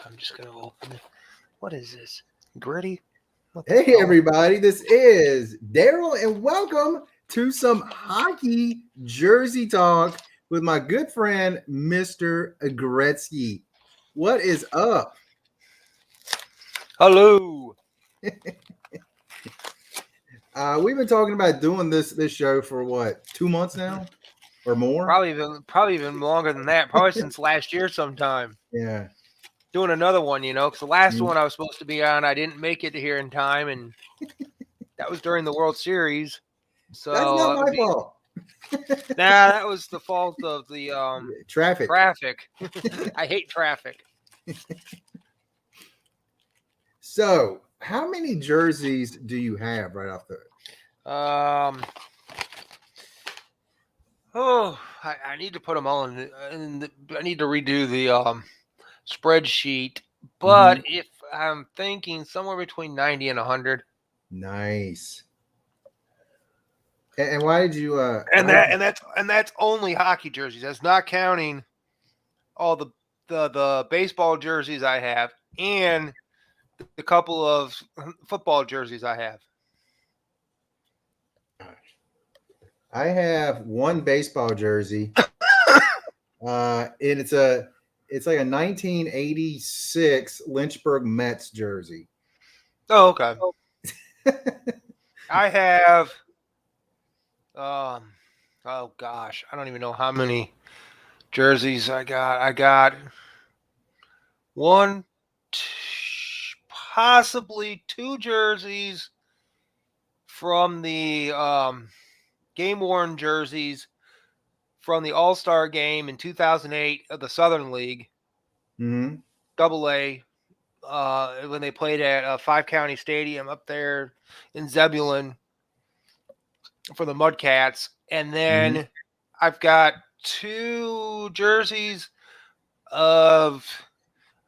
I'm just going to open it. What is this? Gritty? Hey, everybody. This is Daryl, and welcome to some hockey jersey talk with my good friend, Mr. Gretzky. What is up? Hello. We've been talking about doing this show for what, 2 months now or more? Probably even longer than that. Probably since last year sometime. Yeah. Doing another one, because the last one I was supposed to be on, I didn't make it here in time, and that was during the World Series. So that's not my fault. Nah, that was the fault of the traffic. I hate traffic. So, how many jerseys do you have right off the? I need to put them all in. I need to redo the spreadsheet. But if I'm thinking somewhere between 90 and 100. Nice. And why did you? And that's only hockey jerseys. That's not counting all the baseball jerseys I have and the couple of football jerseys I have. I have one baseball jersey, and it's like a 1986 Lynchburg Mets jersey. Oh, okay. I have. Oh gosh, I don't even know how many jerseys I got. I got one, possibly two jerseys from the game-worn jerseys from the All-Star game in 2008 of the Southern League, Double A, when they played at Five County Stadium up there in Zebulon for the Mudcats. And then I've got two jerseys of,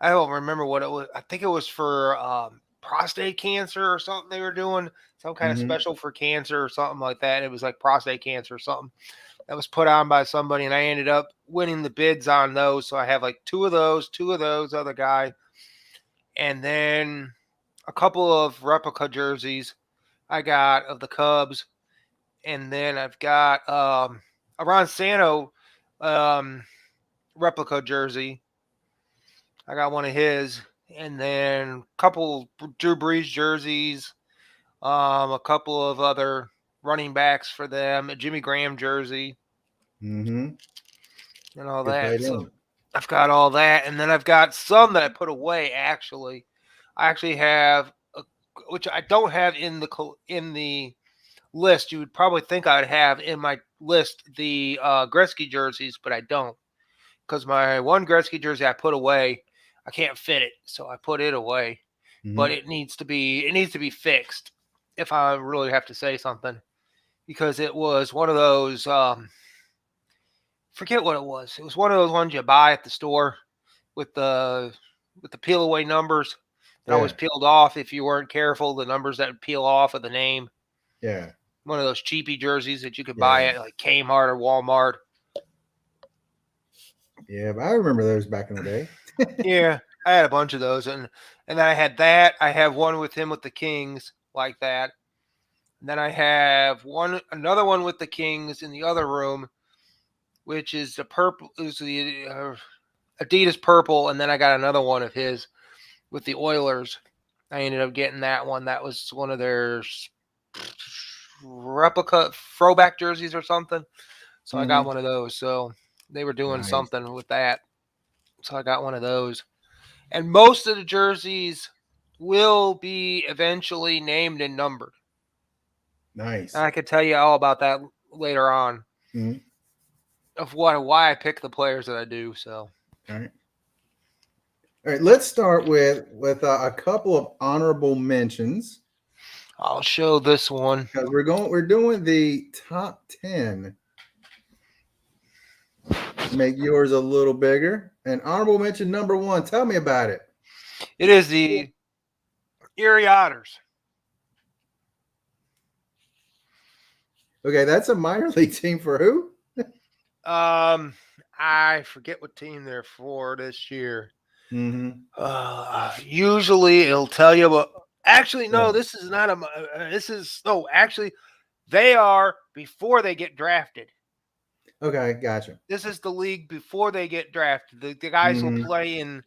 I don't remember what it was. I think it was for prostate cancer or something they were doing, some kind of special for cancer or something like that. It was like prostate cancer or something that was put on by somebody, and I ended up winning the bids on those. So I have like two of those other guy, and then a couple of replica jerseys I got of the Cubs. And then I've got a Ron Santo replica jersey. I got one of his. And then a couple Drew Brees jerseys. A couple of other running backs for them. A Jimmy Graham jersey. And all that. So I've got all that. And then I've got some that I put away, actually. I actually have, which I don't have in the list. You would probably think I'd have in my list the Gretzky jerseys, but I don't, because my one Gretzky jersey I put away, I can't fit it, so I put it away. But it needs to be fixed, if I really have to say something, because it was one of those forget what it was. It was one of those ones you buy at the store with the peel away numbers that always peeled off if you weren't careful. The numbers that would peel off of the name. Yeah. One of those cheapy jerseys that you could buy at like Kmart or Walmart. Yeah, but I remember those back in the day. Yeah, I had a bunch of those, and then I had that. I have one with him with the Kings like that. And then I have another one with the Kings in the other room, which is the purple. It was the Adidas purple, and then I got another one of his with the Oilers. I ended up getting that one. That was one of their replica throwback jerseys or something. So I got one of those. So they were doing something with that. So I got one of those. And most of the jerseys will be eventually named and numbered. Nice. And I could tell you all about that later on. Of why I pick the players that I do. So all right. Let's start with a couple of honorable mentions. I'll show this one because we're doing the top 10. Make yours a little bigger. And honorable mention number 1. Tell me about it. It is the Erie Otters. Okay, that's a minor league team for who? I forget what team they're for this year. Usually it'll tell you, but actually, no, this is not actually, they are before they get drafted. Okay, gotcha. This is the league before they get drafted. The guys will play in,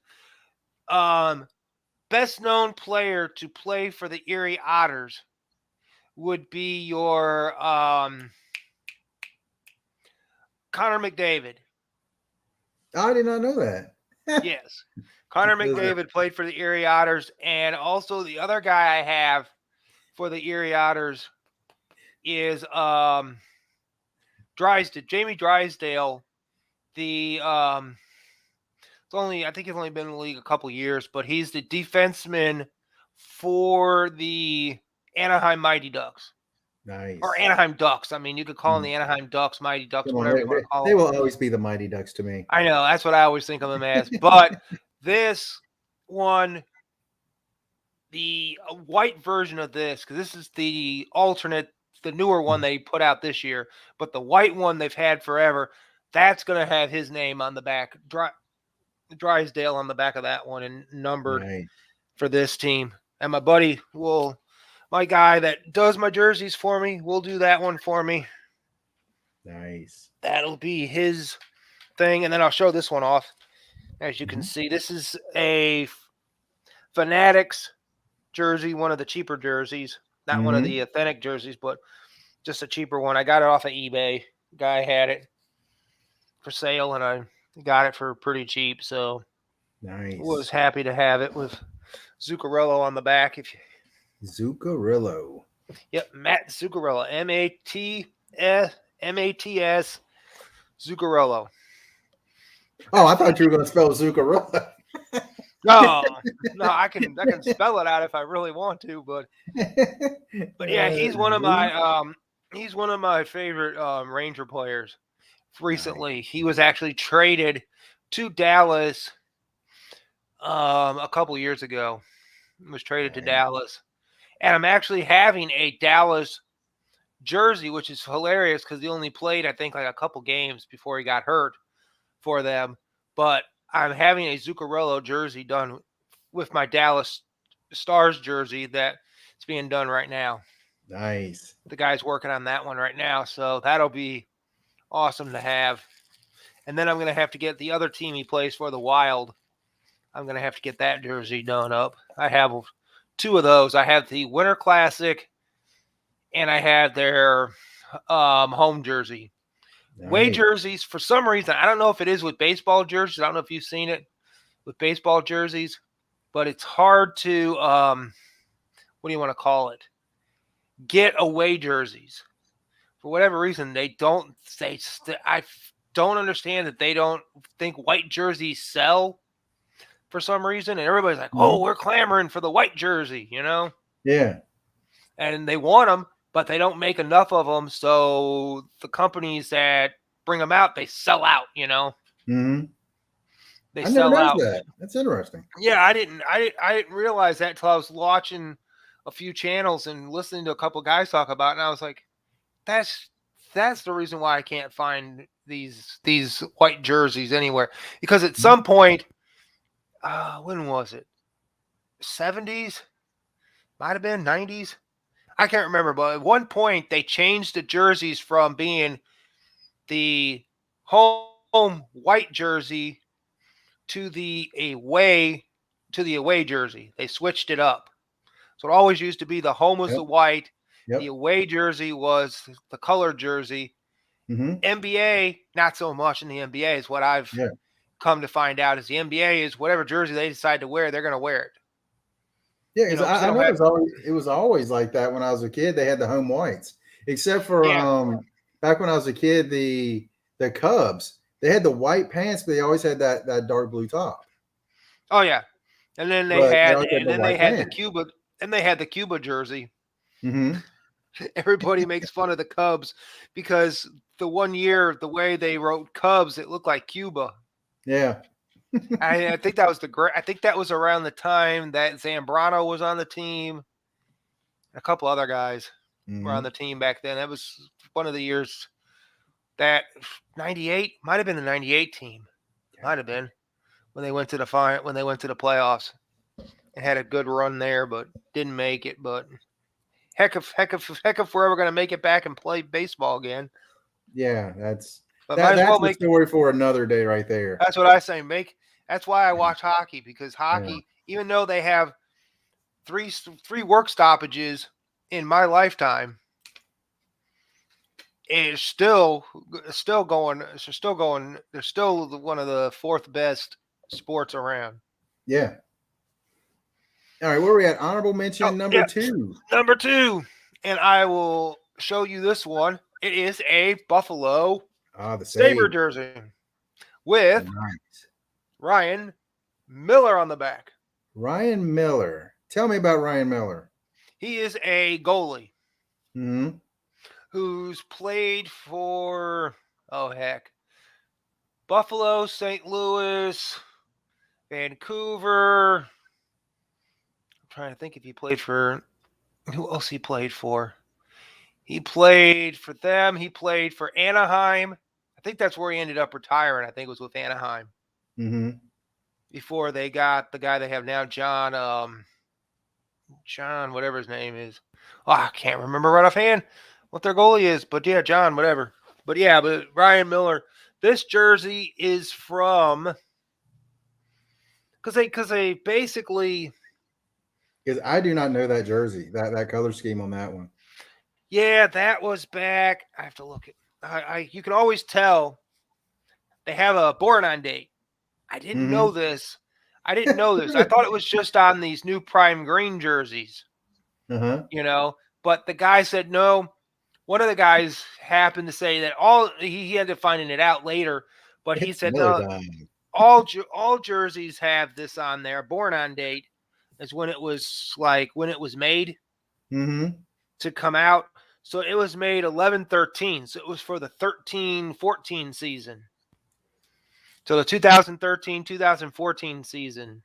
best known player to play for the Erie Otters would be your Connor McDavid. I did not know that. Yes. Connor McDavid played for the Erie Otters, and also the other guy I have for the Erie Otters is Jamie Drysdale. I think he's only been in the league a couple years, but he's the defenseman for the Anaheim Mighty Ducks. Nice. Or Anaheim Ducks. I mean, you could call them the Anaheim Ducks, Mighty Ducks, whatever you want to call them. They will always be the Mighty Ducks to me. I know. That's what I always think of them as. But this one, the white version of this, because this is the alternate, the newer one they put out this year, but the white one they've had forever, that's going to have his name on the back, Drysdale on the back of that one, and numbered for this team. And my guy that does my jerseys for me will do that one for me. Nice. That'll be his thing. And then I'll show this one off. As you can see, this is a Fanatics jersey, one of the cheaper jerseys. Not one of the authentic jerseys, but just a cheaper one. I got it off of eBay. Guy had it for sale, and I got it for pretty cheap. So was happy to have it with Zuccarello on the back. Zuccarello. Yep, Matt Zuccarello. M-A-T-S Zuccarello. Oh, I thought you were going to spell Zuccarello. No, I can spell it out if I really want to, but yeah, he's one of my favorite Ranger players. Recently, he was actually traded to Dallas a couple years ago. He was traded to Dallas, and I'm actually having a Dallas jersey, which is hilarious because he only played, I think, like a couple games before he got hurt for them. But I'm having a Zuccarello jersey done with my Dallas Stars jersey that's being done right now. Nice. The guy's working on that one right now, so that'll be awesome to have. And then I'm going to have to get the other team he plays for, the Wild. I'm going to have to get that jersey done up. I have two of those. I have the Winter Classic, and I have their home jersey. Away jerseys, for some reason, I don't know if it is with baseball jerseys. I don't know if you've seen it with baseball jerseys, but it's hard to, what do you want to call it? Get away jerseys. For whatever reason, I don't understand that they don't think white jerseys sell for some reason. And everybody's like, oh, we're clamoring for the white jersey, you know? Yeah. And they want them, but they don't make enough of them. So the companies that bring them out, they sell out, you know? Mm-hmm. They sell out. That's interesting. Yeah, I didn't realize that until I was watching a few channels and listening to a couple of guys talk about it. And I was like, that's the reason why I can't find these white jerseys anywhere. Because at some point, when was it? 70s? Might have been 90s. I can't remember, but at one point they changed the jerseys from being the home white jersey to the away jersey. They switched it up. So it always used to be the home was the white, the away jersey was the colored jersey. NBA, not so much in the NBA is what I've come to find out is the NBA is whatever jersey they decide to wear, they're going to wear it. Yeah, because I know it was always like that when I was a kid. They had the home whites, except for back when I was a kid, the Cubs, they had the white pants, but they always had that dark blue top. Oh yeah, and then they had the Cuba jersey. Mm-hmm. Everybody makes fun of the Cubs because the one year the way they wrote Cubs, it looked like Cuba. Yeah. I think that was around the time that Zambrano was on the team. A couple other guys were on the team back then. That was one of the years that 98 might have been the 98 team. Might have been. when they went to the playoffs and had a good run there, but didn't make it. But heck if we're ever going to make it back and play baseball again. Yeah, that's a story for another day right there. That's what I say. That's why I watch hockey, because hockey, even though they have three work stoppages in my lifetime, is still going. They're still one of the fourth best sports around. Yeah. All right, where are we at? Honorable mention number 2. Number 2, and I will show you this one. It is a Buffalo the Sabre jersey with Ryan Miller on the back. Ryan Miller. Tell me about Ryan Miller. He is a goalie Mm-hmm. who's played for, Buffalo, St. Louis, Vancouver. I'm trying to think if he played for, who else he played for. He played for them. He played for Anaheim. I think that's where he ended up retiring. I think it was with Anaheim. Mm-hmm. Before they got the guy they have now, John, whatever his name is. Oh, I can't remember right offhand what their goalie is, but yeah, John, whatever. But yeah, but Ryan Miller. This jersey is from, because they basically. Because I do not know that jersey, that color scheme on that one. Yeah, that was back. I have to look at. You can always tell they have a born-on date. I didn't know this. I thought it was just on these new prime green jerseys. Uh-huh. But the guy said no. One of the guys happened to say that he ended up finding it out later, but he said no. All jerseys have this on there. Born on date is when it was made to come out. So it was made 11/13. So it was for the 13-14 season. So the 2013-2014 season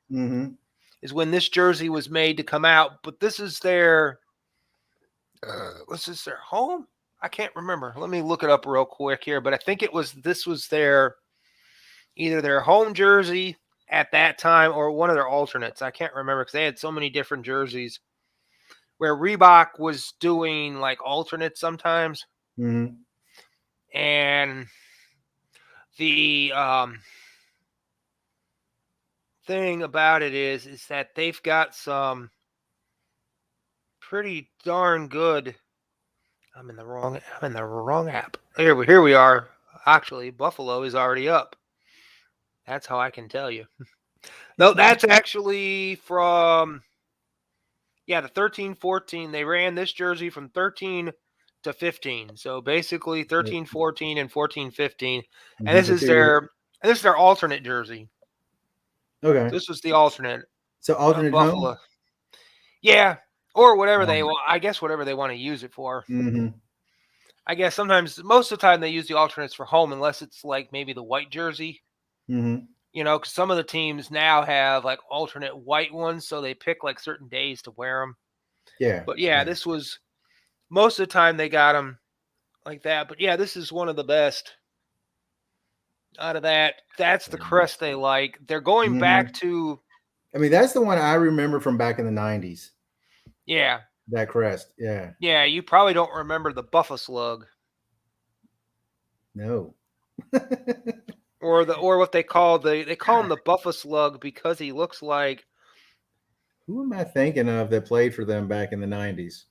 is when this jersey was made to come out. But this is their was this their home? I can't remember. Let me look it up real quick here. But I think this was either their home jersey at that time or one of their alternates. I can't remember because they had so many different jerseys where Reebok was doing like alternates sometimes. And the thing about it is that they've got some pretty darn good. I'm in the wrong app. Here we are. Actually, Buffalo is already up. That's how I can tell you. No, that's actually from the 13-14. They ran this jersey from 13 to 15. So basically 13-14 and 14-15. And this is their alternate jersey. Okay. This was the alternate. So alternate Buffalo. home? Yeah. Or whatever whatever they want to use it for. I guess most of the time they use the alternates for home, unless it's like maybe the white jersey. Because some of the teams now have like alternate white ones, so they pick like certain days to wear them. Yeah. But this was most of the time they got them like that. But yeah, this is one of the best out of that. That's the crest they like. They're going back to. I mean, that's the one I remember from back in the 90s. Yeah. That crest. Yeah. Yeah, you probably don't remember the Buffa Slug. No. Or what they call him the Buffa Slug because he looks like. Who am I thinking of that played for them back in the 90s?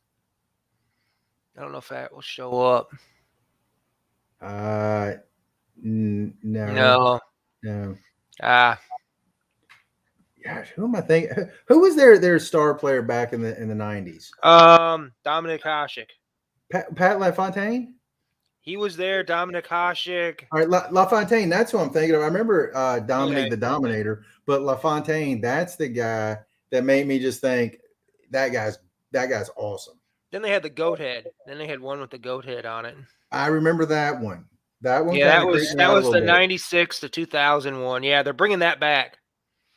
I don't know if that will show up. No. Gosh, who am I thinking? Who was their star player back in the 90s? Dominic Hasek. Pat LaFontaine? He was there. Dominic Hasek. All right, LaFontaine. That's who I'm thinking of. I remember Dominic the Dominator, but LaFontaine. That's the guy that made me just think that guy's awesome. Then they had the goat head. Then they had one with the goat head on it. I remember that one. That one. Yeah, that was the 96 to 2001. Yeah, they're bringing that back.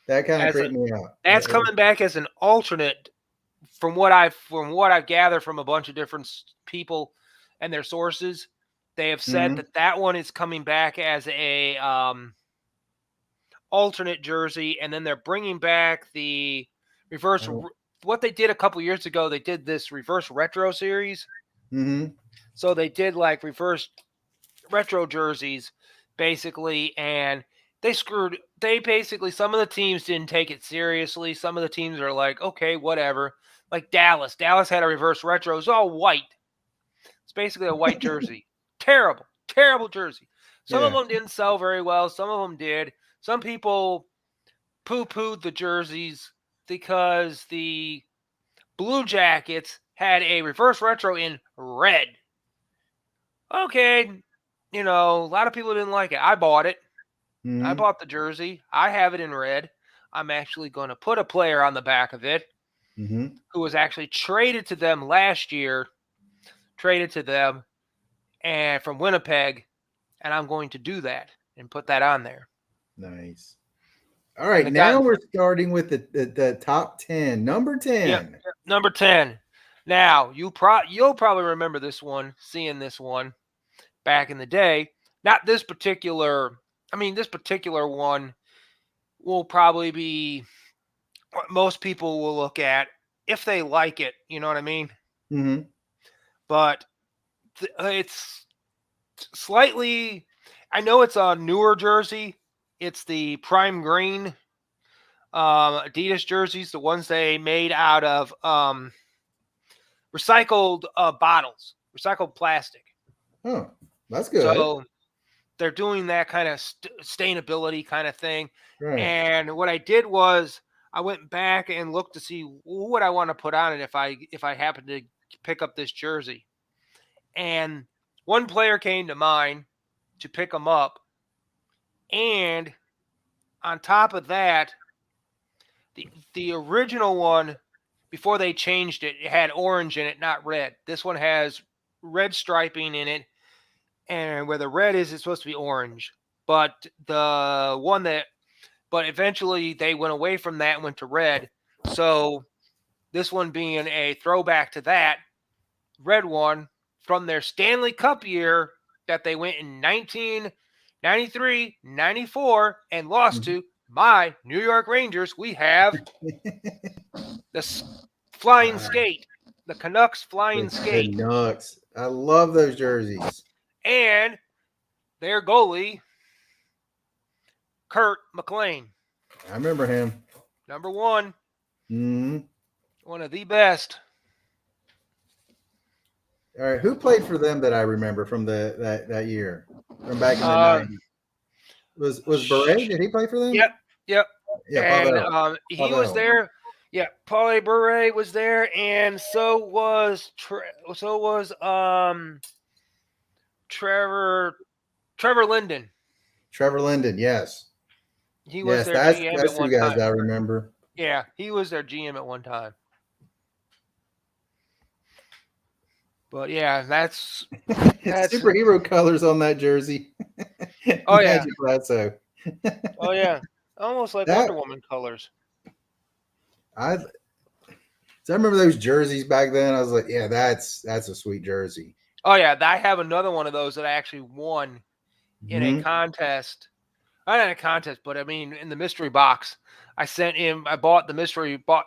That kind of creeped me out. That's coming back as an alternate, from what I've gathered from a bunch of different people and their sources. They have said that one is coming back as a alternate jersey, and then they're bringing back the reverse. Oh. What they did a couple years ago, they did this reverse retro series. Mm-hmm. So they did like reverse retro jerseys, basically, and they basically, some of the teams didn't take it seriously. Some of the teams are like, okay, whatever. Like Dallas had a reverse retro. It's all white. It's basically a white jersey. Terrible jersey. Some of them didn't sell very well. Some of them did. Some people poo-pooed the jerseys because the Blue Jackets had a reverse retro in red. Okay, a lot of people didn't like it. I bought it. Mm-hmm. I bought the jersey. I have it in red. I'm actually going to put a player on the back of it who was actually traded to them last year, and from Winnipeg, and I'm going to do that and put that on there. Nice. All right, now we're starting with the top 10. Number 10. Yep, number 10. Now, you'll probably remember this one, seeing this one back in the day. Not this particular, this particular one will probably be what most people will look at if they like it, you know what I mean? Mm-hmm. But it's slightly, I know it's a newer jersey. It's the prime green Adidas jerseys, the ones they made out of recycled bottles, recycled plastic. Oh, that's good. So they're doing that kind of sustainability kind of thing. Right. And what I did was I went back and looked to see who would I want to put on it if I happened to pick up this jersey. And one player came to mind to pick them up. And on top of that, the original one, before they changed it, it had orange in it, not red. This one has red striping in it. And where the red is, it's supposed to be orange. But eventually they went away from that and went to red. So this one being a throwback to that red one from their Stanley Cup year that they went in 1993, 94 and lost to my New York Rangers. We have the flying skate, the Canucks flying skate. Canucks. I love those jerseys. And their goalie, Kurt McLean. I remember him. Number 1. Mm-hmm. One of the best. All right, who played for them that I remember from that year, from back in the 90s? Was Beret? Did he play for them? Yep. Yeah, and he was there. Yeah, Paul Bure was there, and so was Trevor Linden. Trevor Linden, yes. He was their GM that's at one two guys time. I remember. Yeah, he was their GM at one time. But yeah, that's superhero colors on that jersy. Oh yeah. So. Oh yeah. Almost like Wonder Woman colors. I remember those jerseys back then. I was like, yeah, that's a sweet jersey. Oh yeah, I have another one of those that I actually won in a contest. Not in a contest, but in the mystery box. I bought the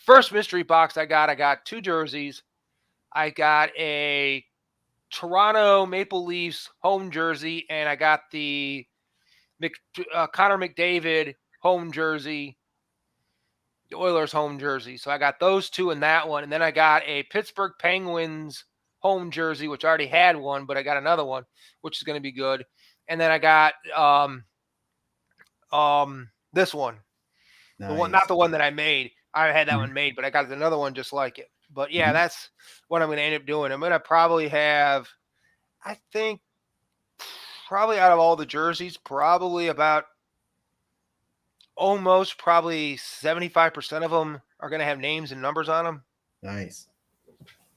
first mystery box I got 2 jerseys. I got a Toronto Maple Leafs home jersey, and I got the Connor McDavid home jersey, the Oilers home jersey. So I got those 2 in that one. And then I got a Pittsburgh Penguins home jersey, which I already had one, but I got another one, which is going to be good. And then I got this one. Nice. The one, not the one that I made. I had that one made, but I got another one just like it. But yeah, that's what I'm going to end up doing. I'm going to probably have, I think, probably out of all the jerseys, probably about almost probably 75% of them are going to have names and numbers on them. Nice.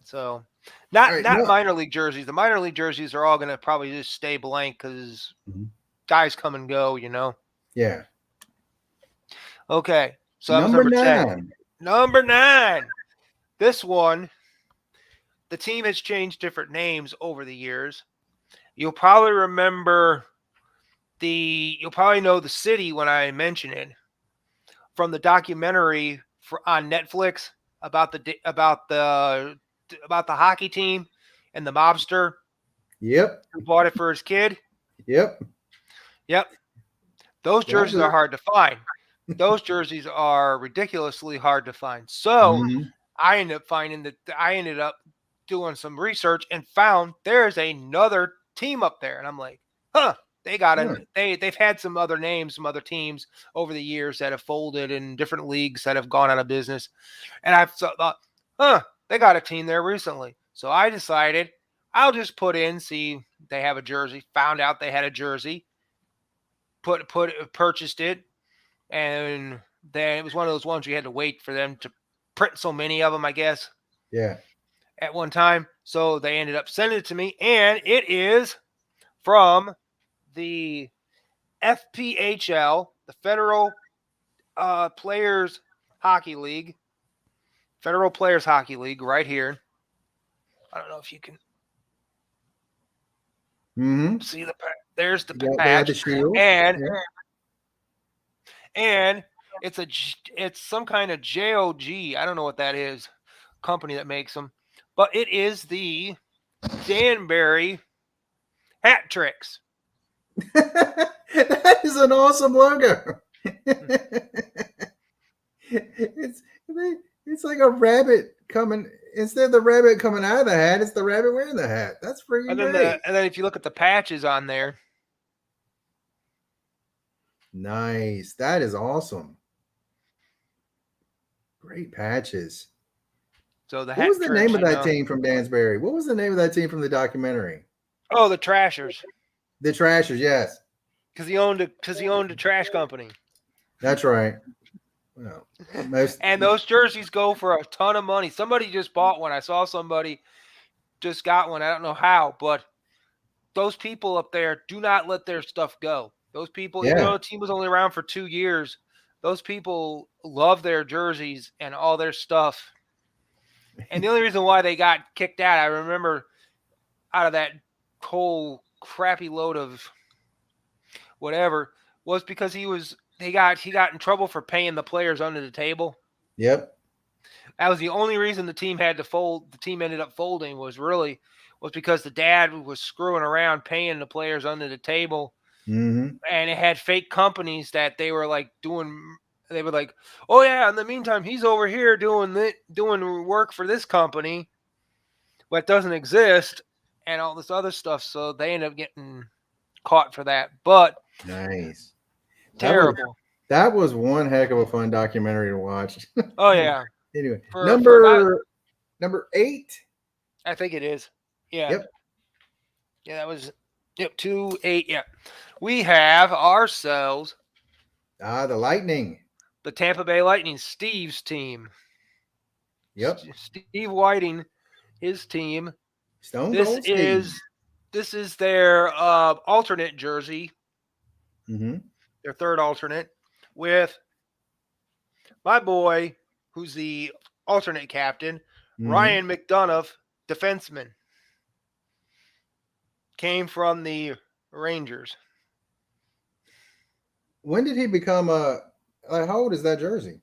So not minor league jerseys. The minor league jerseys are all going to probably just stay blank because guys come and go, Yeah. Okay. So number 10. Number 9. This one, the team has changed different names over the years. You'll probably remember you'll probably know the city when I mention it from the documentary on Netflix about the hockey team and the mobster Yep. who bought it for his kid. Yep. Yep. Those jerseys are hard to find. Those jerseys are ridiculously hard to find. So I ended up doing some research and found there's another team up there. And I'm like, huh, they've had some other names, some other teams over the years that have folded in different leagues that have gone out of business. And I thought, they got a team there recently. So I decided I'll just see they have a jersey, found out they had a jersey, purchased it. And then it was one of those ones you had to wait for them to print so many of them, I guess. Yeah. At one time. So they ended up sending it to me, and it is from the FPHL, the Federal Players Hockey League. Federal Players Hockey League right here. I don't know if you can see there's the patch. And it's some kind of JOG. I don't know what that is. Company that makes them. But it is the Danbury Hat Tricks. That is an awesome logo. It's like a rabbit coming. Instead of the rabbit coming out of the hat, it's the rabbit wearing the hat. That's freaking great. And then if you look at the patches on there. Nice. That is awesome. Great patches. So what was the name of that team from Danbury? What was the name of that team from the documentary? Oh, the Trashers. The Trashers, yes. Because he owned a trash company. That's right. Well, and those jerseys go for a ton of money. Somebody just bought one. I saw somebody just got one. I don't know how, but those people up there do not let their stuff go. Those people, even though the team was only around for 2 years, those people love their jerseys and all their stuff. And the only reason why they got kicked out, I remember, out of that whole crappy load of whatever, was because he got in trouble for paying the players under the table. Yep. That was the only reason the team had to fold. The team ended up folding was because the dad was screwing around paying the players under the table. Mm-hmm. And it had fake companies that they were like doing. They were like, oh yeah, in the meantime, he's over here doing work for this company, but doesn't exist, and all this other stuff. So they ended up getting caught for that. But nice, terrible. That was one heck of a fun documentary to watch. Oh yeah. Anyway, number 8. I think it is. Yeah. Yep. Yeah, that was 2, 8. Yeah. We have ourselves the Lightning. The Tampa Bay Lightning, Steve's team. Yep. Steve Whiting, his team. Stone Cold Steve. This is their alternate jersey. Mm-hmm. Their third alternate with my boy, who's the alternate captain, Ryan McDonough, defenseman. Came from the Rangers. When did he become how old is that jersey?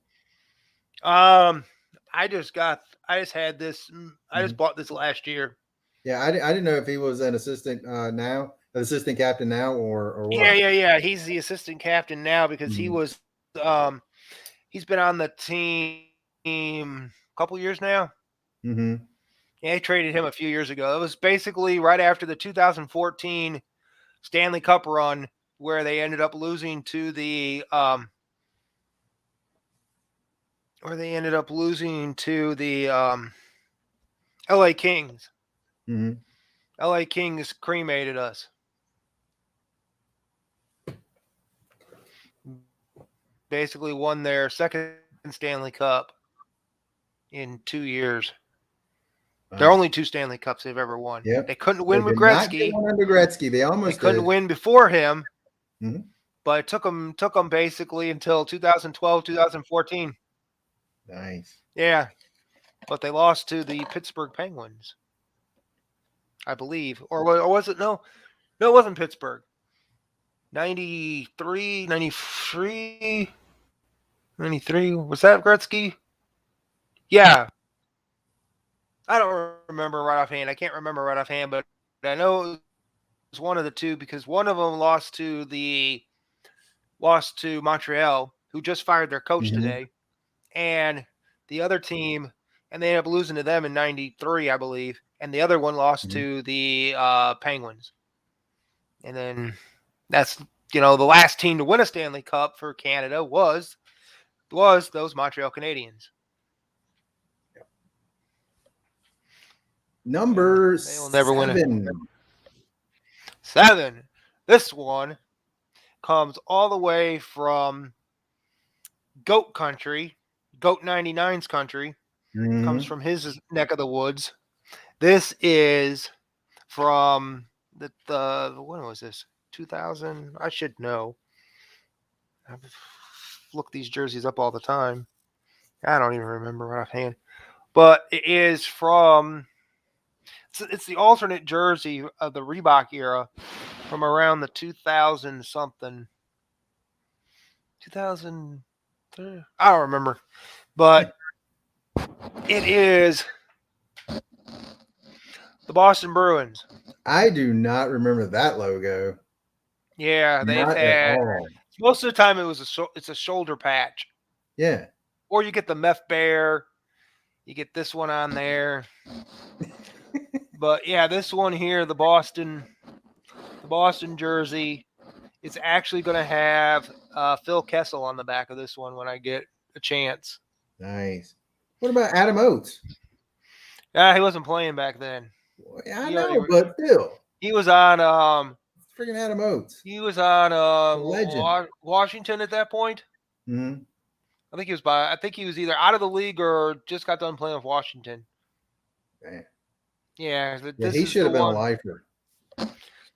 I just had this. I just bought this last year. Yeah, I didn't know if he was an assistant now, an assistant captain now, or what. Yeah. He's the assistant captain now because he was. He's been on the team a couple years now. Mm-hmm. Yeah, I traded him a few years ago. It was basically right after the 2014 Stanley Cup run where they ended up losing to the LA Kings. Mm-hmm. LA Kings cremated us. Basically won their second Stanley Cup in 2 years. There are only 2 Stanley Cups they've ever won. Yep. They couldn't win with Gretzky. Under Gretzky, they couldn't win before him. Mm-hmm. But it took them basically until 2012, 2014. Nice. Yeah. But they lost to the Pittsburgh Penguins, I believe. Or was it? No, it wasn't Pittsburgh. 93, 93, 93. Was that Gretzky? Yeah. I don't remember right offhand. I can't remember right offhand, but I know it was one of the two because one of them lost to Montreal, who just fired their coach today, and the other team, and they ended up losing to them in '93, I believe, and the other one lost to the Penguins, and then that's the last team to win a Stanley Cup for Canada was those Montreal Canadiens. Number They will never 7. win 7. This one comes all the way from Goat Country, Goat 99's country. Comes from his neck of the woods. This is from the when was this? 2000. I should know. I've looked these jerseys up all the time. I don't even remember right offhand. But it is from. It's the alternate jersey of the Reebok era from around the 2000 something. 2000. I don't remember. But it is the Boston Bruins. I do not remember that logo. Yeah, they've Not had at all. most of the time it's a shoulder patch. Yeah. Or you get the Meth Bear. You get this one on there. But yeah, this one here, the Boston jersey, it's actually going to have Phil Kessel on the back of this one when I get a chance. Nice. What about Adam Oates? Yeah, he wasn't playing back then. I know, but still. He was on freaking Adam Oates. He was on legend. Washington at that point. Mm-hmm. I think he was either out of the league or just got done playing with Washington. Man. Yeah, he should have been a lifer.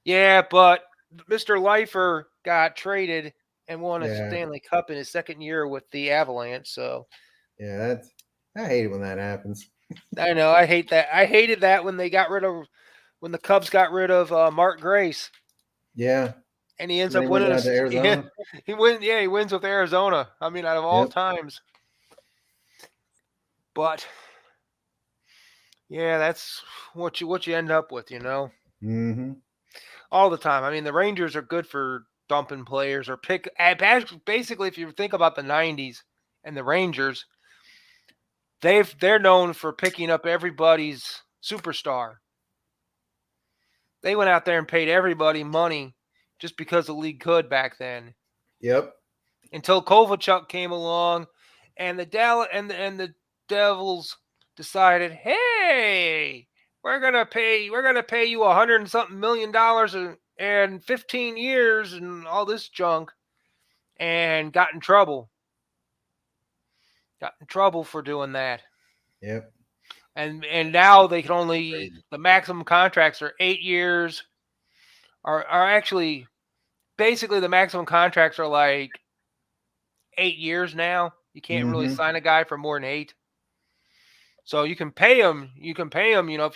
Yeah, but Mr. Lifer got traded and won a Stanley Cup in his second year with the Avalanche. So yeah, I hate it when that happens. I know, I hate that. I hated that when the Cubs got rid of Mark Grace. Yeah, and he ends up winning. He wins with Arizona. I mean, out of all times. But yeah, that's what you end up with, Mm-hmm. All the time. I mean, the Rangers are good for dumping players or basically, if you think about the 90s and the Rangers, they're known for picking up everybody's superstar. They went out there and paid everybody money just because the league could back then. Yep. Until Kovalchuk came along, and the Devils decided, hey, we're gonna pay you $100 and something million and 15 years and all this junk, and got in trouble. Got in trouble for doing that. Yep. And now they can only the maximum contracts are 8 years. Are actually basically the maximum contracts are like 8 years now. You can't really sign a guy for more than 8. So you can pay him. If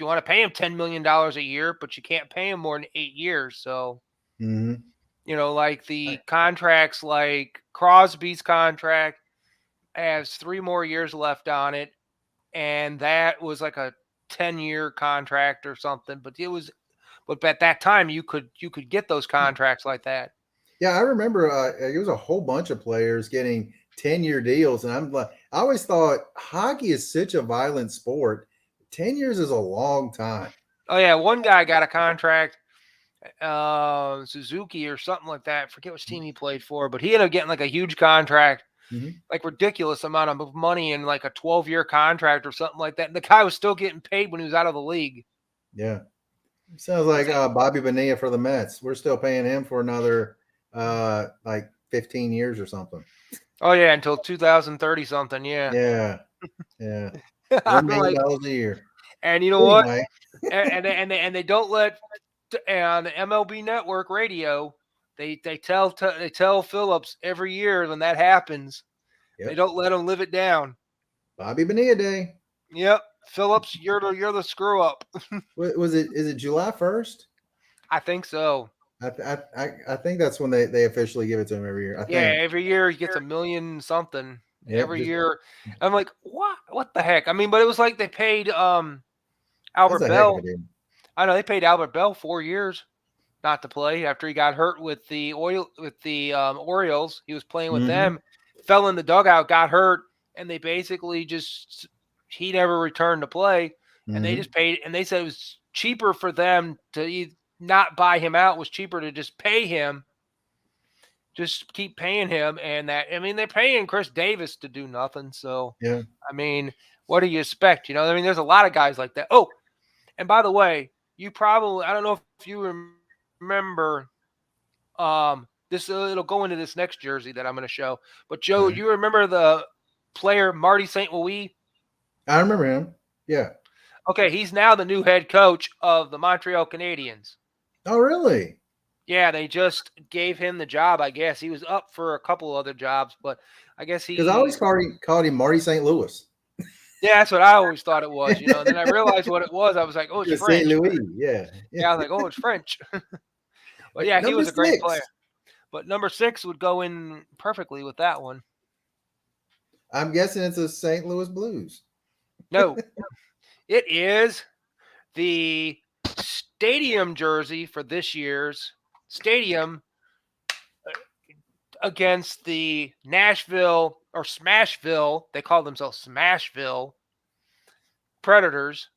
you want to pay him $10 million a year, but you can't pay him more than 8 years. So, like the contracts, like Crosby's contract has 3 more years left on it, and that was like a 10-year contract or something. But at that time you could get those contracts like that. Yeah, I remember it was a whole bunch of players getting 10-year deals, and I'm like, I always thought hockey is such a violent sport. 10 years is a long time. Oh yeah, one guy got a contract, Suzuki or something like that. I forget which team he played for, but he ended up getting like a huge contract, like ridiculous amount of money in like a 12-year contract or something like that. And the guy was still getting paid when he was out of the league. Yeah, sounds like Bobby Bonilla for the Mets. We're still paying him for another like 15 years or something. Oh yeah, until 2030 something. Yeah. Yeah. $1 million a year. And you know what? and they don't let on the MLB Network radio. They tell Phillips every year when that happens. Yep. They don't let him live it down. Bobby Bonilla Day. Yep, Phillips, you're the screw up. Is it July 1st? I think so. I think that's when they officially give it to him every year. I Yeah, think. every year he gets $1 million something. Yep. Every year. I'm like, what the heck? I mean, but it was like they paid Albert That's a heck of Bell. a deal. I know they paid Albert Bell 4 years not to play after he got hurt with the Orioles. He was playing with them, fell in the dugout, got hurt, and they basically just he never returned to play, and they just paid. And they said it was cheaper for them to not buy him out. It was cheaper to just pay him, just keep paying him, and that I mean they're paying Chris Davis to do nothing. So Yeah. I mean, what do you expect? You know, I mean, there's a lot of guys like that. Oh, and by the way, you probably I don't know if you remember this it'll go into this next jersey that I'm going to show. But Joe, you remember the player Marty St. Louis? I remember him. Yeah. Okay, he's now the new head coach of the Montreal Canadiens. Oh, really? Yeah, they just gave him the job, I guess. He was up for a couple other jobs, but I guess Because I always called him Marty St. Louis. Yeah, that's what I always thought it was, you know. And then I realized what it was. I was like, oh, it's French. St. Louis, yeah. Yeah, I was like, oh, it's French. But yeah, he was a great player. But number 6 would go in perfectly with that one. I'm guessing it's a St. Louis Blues. No, it is the stadium jersey for this year's stadium against the Nashville or Smashville. They call themselves Smashville Predators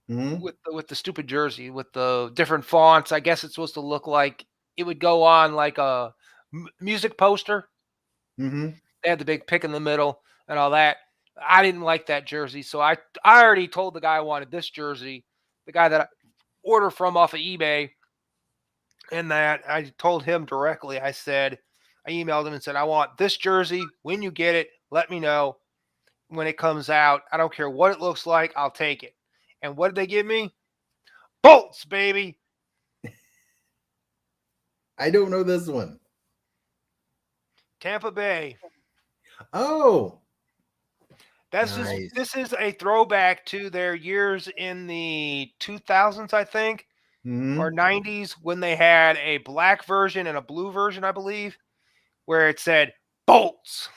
with the stupid jersey with the different fonts. I guess it's supposed to look like it would go on like a music poster. They had the big pick in the middle and all that. I didn't like that jersey, so I already told the guy I wanted this jersey, the guy that I ordered from off of eBay, and that I told him directly. I emailed him and said, I want this jersey. When you get it, let me know when it comes out. I don't care what it looks like. I'll take it. And what did they give me? Bolts, baby. I don't know this one. Tampa Bay. Oh. This is a throwback to their years in the 2000s, I think, or 90s, when they had a black version and a blue version, I believe, where it said bolts.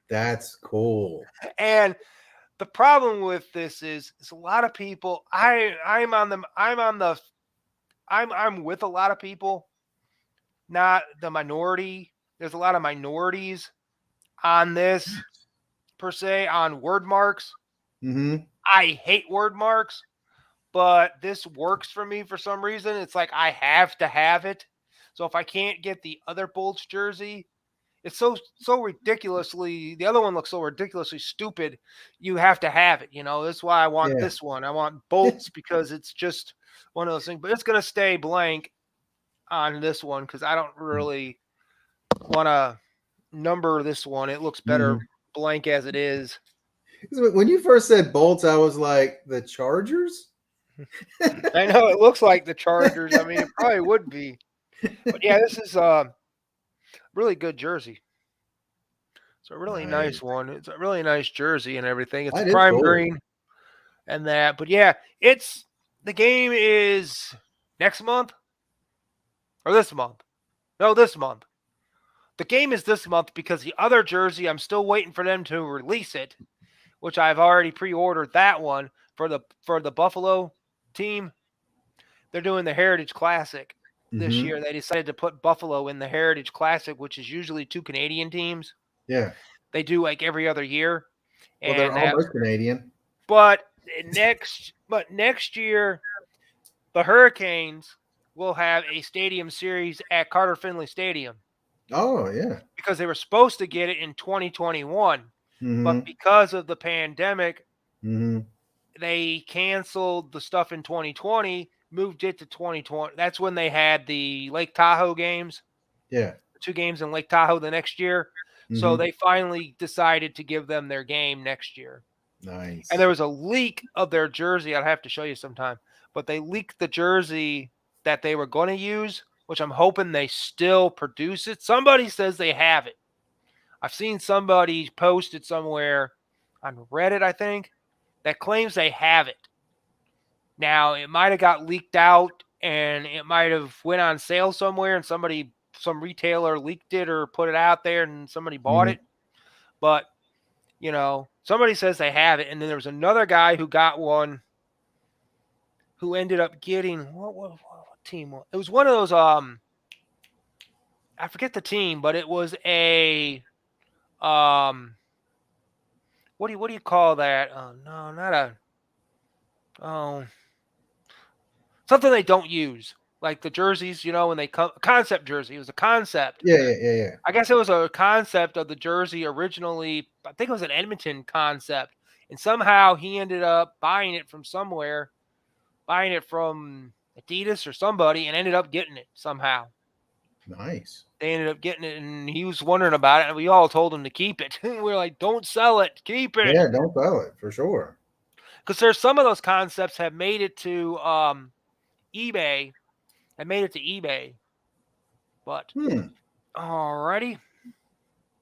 That's cool. And the problem with this is a lot of people. I'm with a lot of people, not the minority. There's a lot of minorities on this. Per se on word marks. I hate word marks, but this works for me for some reason. It's like I have to have it. So if I can't get the other Bolts jersey, it's so ridiculously, the other one looks so ridiculously stupid. You have to have it, you know. That's why I want this one. I want Bolts because it's just one of those things. But it's going to stay blank on this one because I don't really want to number this one. It looks better blank as it is. When you first said Bolts, I was like, the Chargers? I know it looks like the Chargers. I mean, it probably would be. But yeah, this is a really good jersey. It's a really nice one. It's a really nice jersey and everything. It's prime green and that. But yeah, the game is next month or this month. No, this month. The game is this month because the other jersey, I'm still waiting for them to release it, which I've already pre-ordered that one for the Buffalo team. They're doing the Heritage Classic this year. They decided to put Buffalo in the Heritage Classic, which is usually 2 Canadian teams. Yeah. They do like every other year. Well, they're almost Canadian. But next year, the Hurricanes will have a stadium series at Carter Finley Stadium. Oh, yeah. Because they were supposed to get it in 2021. But because of the pandemic, they canceled the stuff in 2020, moved it to 2020. That's when they had the Lake Tahoe games. Yeah. 2 games in Lake Tahoe the next year. So they finally decided to give them their game next year. Nice. And there was a leak of their jersey. I'll have to show you sometime. But they leaked the jersey that they were going to use, which I'm hoping they still produce it. Somebody says they have it. I've seen somebody post it somewhere on Reddit, I think, that claims they have it. Now, it might have got leaked out and it might have went on sale somewhere, and some retailer leaked it or put it out there, and somebody bought it. But somebody says they have it, and then there was another guy who got one, who ended up getting what team? It was one of those I forget the team, but it was a what do you call that? Oh no, not a something they don't use, like the jerseys. When they come, concept jersey. It was a concept. Yeah. I guess it was a concept of the jersey originally. I think it was an Edmonton concept, and somehow he ended up buying it from somewhere, buying it from Adidas or somebody, and ended up getting it somehow. Nice. They ended up getting it, and he was wondering about it, and we all told him to keep it. We were like, don't sell it, keep it. Yeah, don't sell it, for sure. Because there's some of those concepts have made it to eBay. But alrighty.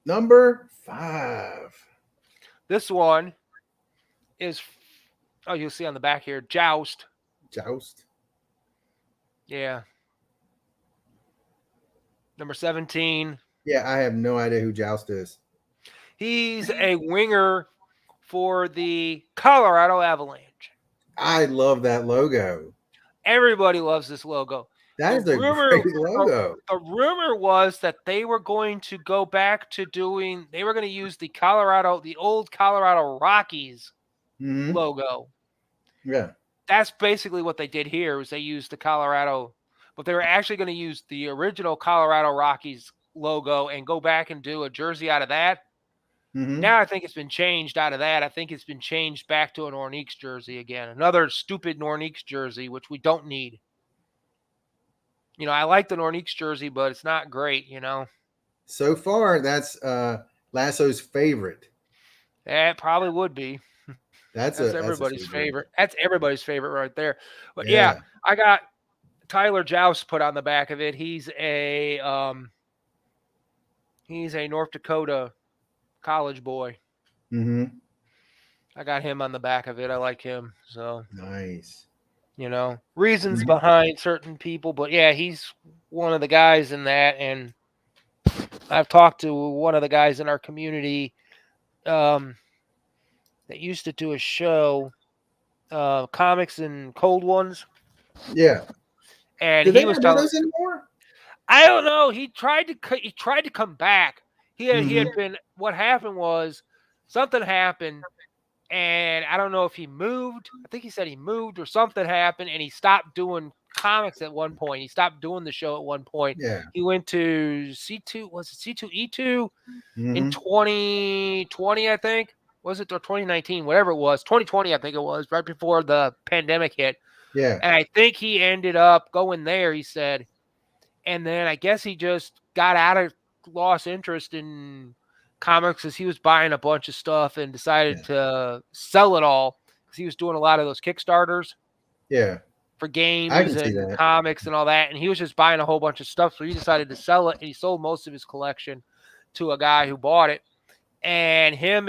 Number 5. This one is, you'll see on the back here, Joust. Yeah. Number 17. Yeah, I have no idea who Joust is. He's a winger for the Colorado Avalanche. I love that logo. Everybody loves this logo. That is a great logo. The rumor was that they were going to go back to they were going to use the old Colorado Rockies logo. Yeah. That's basically what they did here, was they used the Colorado, but they were actually going to use the original Colorado Rockies logo and go back and do a jersey out of that. Now I think it's been changed out of that. I think it's been changed back to a Norniques jersey again. Another stupid Norniques jersey, which we don't need. I like the Norniques jersey, but it's not great, So far, that's Lasso's favorite. It probably would be. That's everybody's favorite. That's everybody's favorite right there. But yeah, I got Tyler Joust put on the back of it. He's a North Dakota college boy. I got him on the back of it. I like him. So nice. Reasons behind certain people, but yeah, he's one of the guys in that. And I've talked to one of the guys in our community that used to do a show, Comics and Cold Ones. Yeah. And he was telling us anymore? I don't know. He tried to come back. He had been. What happened was something happened, and I don't know if he moved. I think he said he moved or something happened, and he stopped doing comics at one point. He stopped doing the show at one point. Yeah. He went to C2. Was it C2E2 in 2020? I think. Was it, or 2019? Whatever it was, 2020. I think it was right before the pandemic hit. Yeah. And I think he ended up going there. He said, and then I guess he just lost interest in comics as he was buying a bunch of stuff and decided to sell it all because he was doing a lot of those Kickstarters. Yeah. For games and comics and all that. And he was just buying a whole bunch of stuff. So he decided to sell it, and he sold most of his collection to a guy who bought it. And him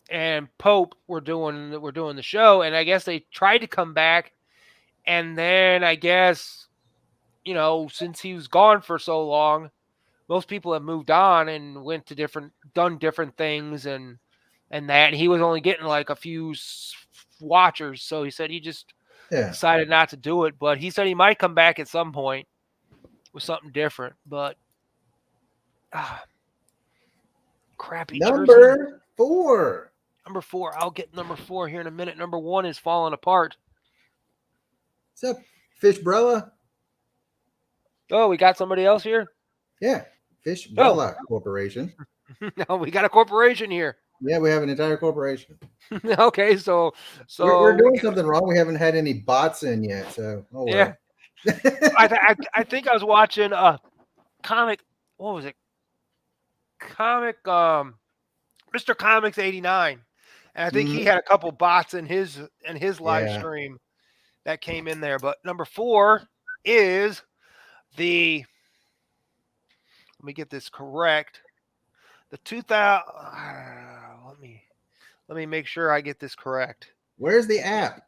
and Pope were doing the show. And I guess they tried to come back. And then I guess, since he was gone for so long, most people have moved on and done different things and that. And he was only getting like a few watchers. So he said he just decided not to do it. But he said he might come back at some point with something different. But crappy Number jersey. 4. Number 4. I'll get number 4 here in a minute. Number 1 is falling apart. What's up, Fishbrella? Oh, we got somebody else here? Yeah, Fishbrella Corporation. No, we got a corporation here. Yeah, we have an entire corporation. Okay, so we're doing something wrong. We haven't had any bots in yet, so yeah. I think I was watching a comic. What was it? Mr. Comics 89, and I think he had a couple bots in his live stream that came in there. But number 4 is the. Let me get this correct. The 2000. Let me make sure I get this correct. Where's the app?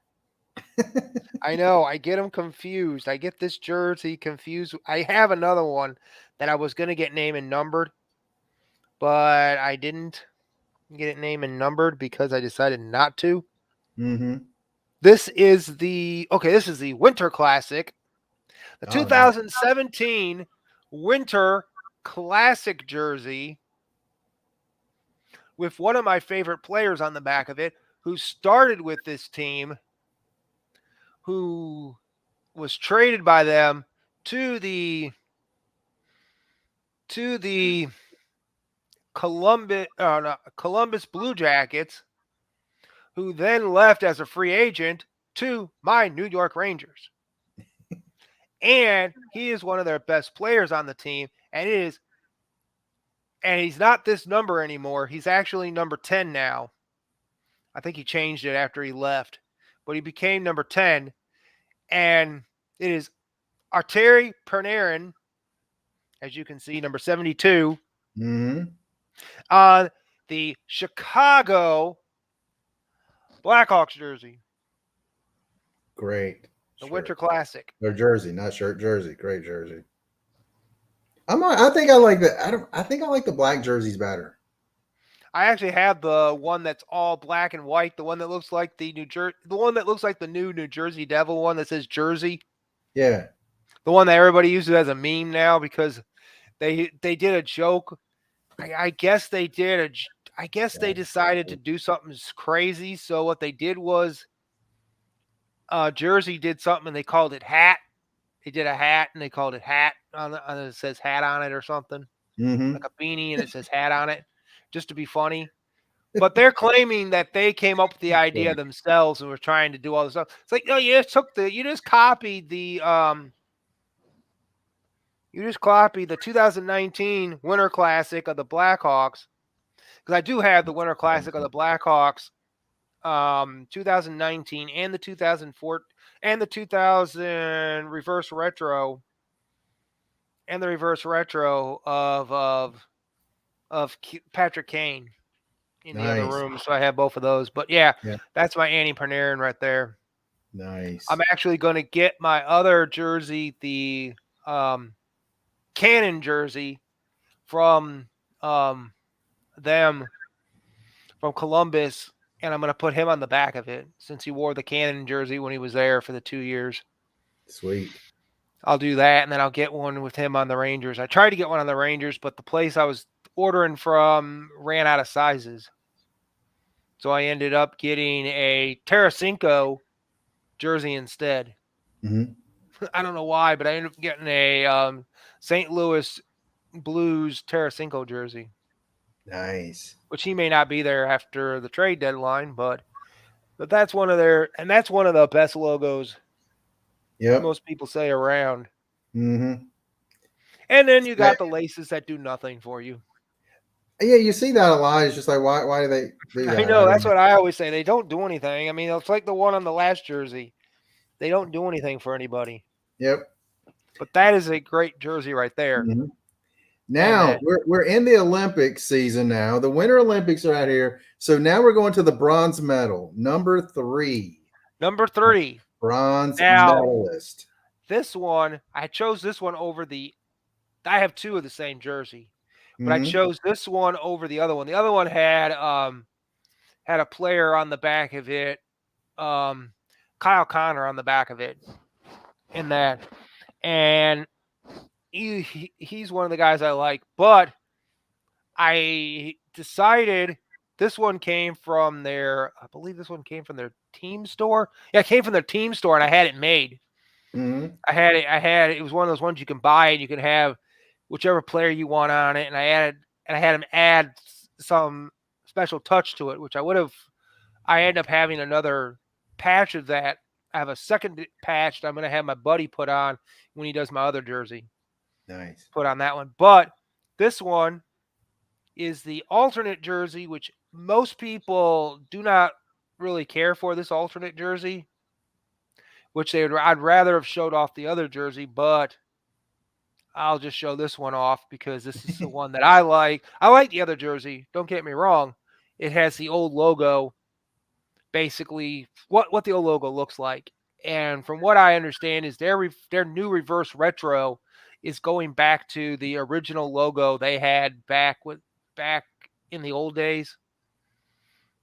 I know. I get them confused. I get this jersey confused. I have another one that I was going to get named and numbered, but I didn't get it named and numbered because I decided not to. Mm-hmm. This is the Winter Classic, the Oh, nice. 2017 Winter Classic jersey with one of my favorite players on the back of it who started with this team, who was traded by them to the Columbus Blue Jackets, who then left as a free agent to my New York Rangers. And he is one of their best players on the team, and he's not this number anymore. He's actually number 10 now. I think he changed it after he left, but he became number 10, and it is Artery Prenarin, as you can see, number 72, on the Chicago Blackhawks jersey. Great. The Winter Classic. Their jersey, not shirt, jersey. Great jersey. I think I like the black jerseys better. I actually have the one that's all black and white, the one that looks like the new New Jersey Devil one that says Jersey. Yeah. The one that everybody uses as a meme now because they did a joke. I guess they decided to do something crazy. So what they did was Jersey did something and they called it hat. They did a hat and they called it hat on it says hat on it or something. Like a beanie and it says hat on it, just to be funny. But they're claiming that they came up with the idea themselves and were trying to do all this stuff. It's like, no, you just copied the 2019 Winter Classic of the Blackhawks. Because I do have the Winter Classic of the Blackhawks 2019 and the 2004 and the 2000 reverse retro and the reverse retro of Patrick Kane in the other room. So I have both of those. But yeah. That's my Annie Panarin right there. Nice. I'm actually going to get my other jersey, the Cannon jersey from them from Columbus, and I'm going to put him on the back of it since he wore the Cannon jersey when he was there for the 2 years. Sweet. I'll do that, and then I'll get one with him on the Rangers. I tried to get one on the Rangers, but the place I was ordering from ran out of sizes. So I ended up getting a Tarasenko jersey instead. I don't know why, but I ended up getting a St. Louis Blues Tarasenko jersey. Nice. Which he may not be there after the trade deadline, but that's one of the best logos. Most people say around. And then you got the laces that do nothing for you. Yeah, you see that a lot. It's just like, why do they do that? I know, that's what I always say. They don't do anything. I mean, it's like the one on the last jersey. They don't do anything for anybody. Yep. But that is a great jersey right there. Now we're in the Olympic season now. The Winter Olympics are out here. So now we're going to the bronze medal, number 3. Number 3. Bronze medalist. This one, I chose this one over I have 2 of the same jersey. But I chose this one over the other one. The other one had a player on the back of it, Kyle Connor on the back of it in that. And he's one of the guys I like, but I decided this one came from I believe this one came from their team store. Yeah, it came from their team store, and I had it made. It was one of those ones you can buy and you can have whichever player you want on it. And I had him add some special touch to it, which I ended up having another patch of that. I have a second patch that I'm going to have my buddy put on when he does my other jersey. Nice. Put on that one. But this one is the alternate jersey, which most people do not really care for, this alternate jersey, which I'd rather have showed off the other jersey, but I'll just show this one off because this is the one that I like. I like the other jersey. Don't get me wrong. It has the old logo, basically what the old logo looks like. And from what I understand is their new reverse retro is going back to the original logo they had back in the old days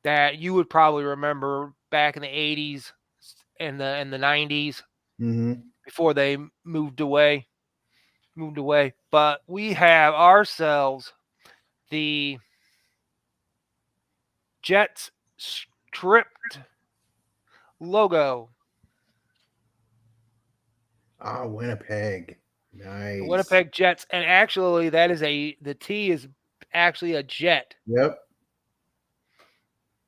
that you would probably remember back in the 80s and the 90s before they moved away. But we have ourselves the Jets script logo. Winnipeg. Nice. The Winnipeg Jets. And actually that is the T is actually a jet. Yep.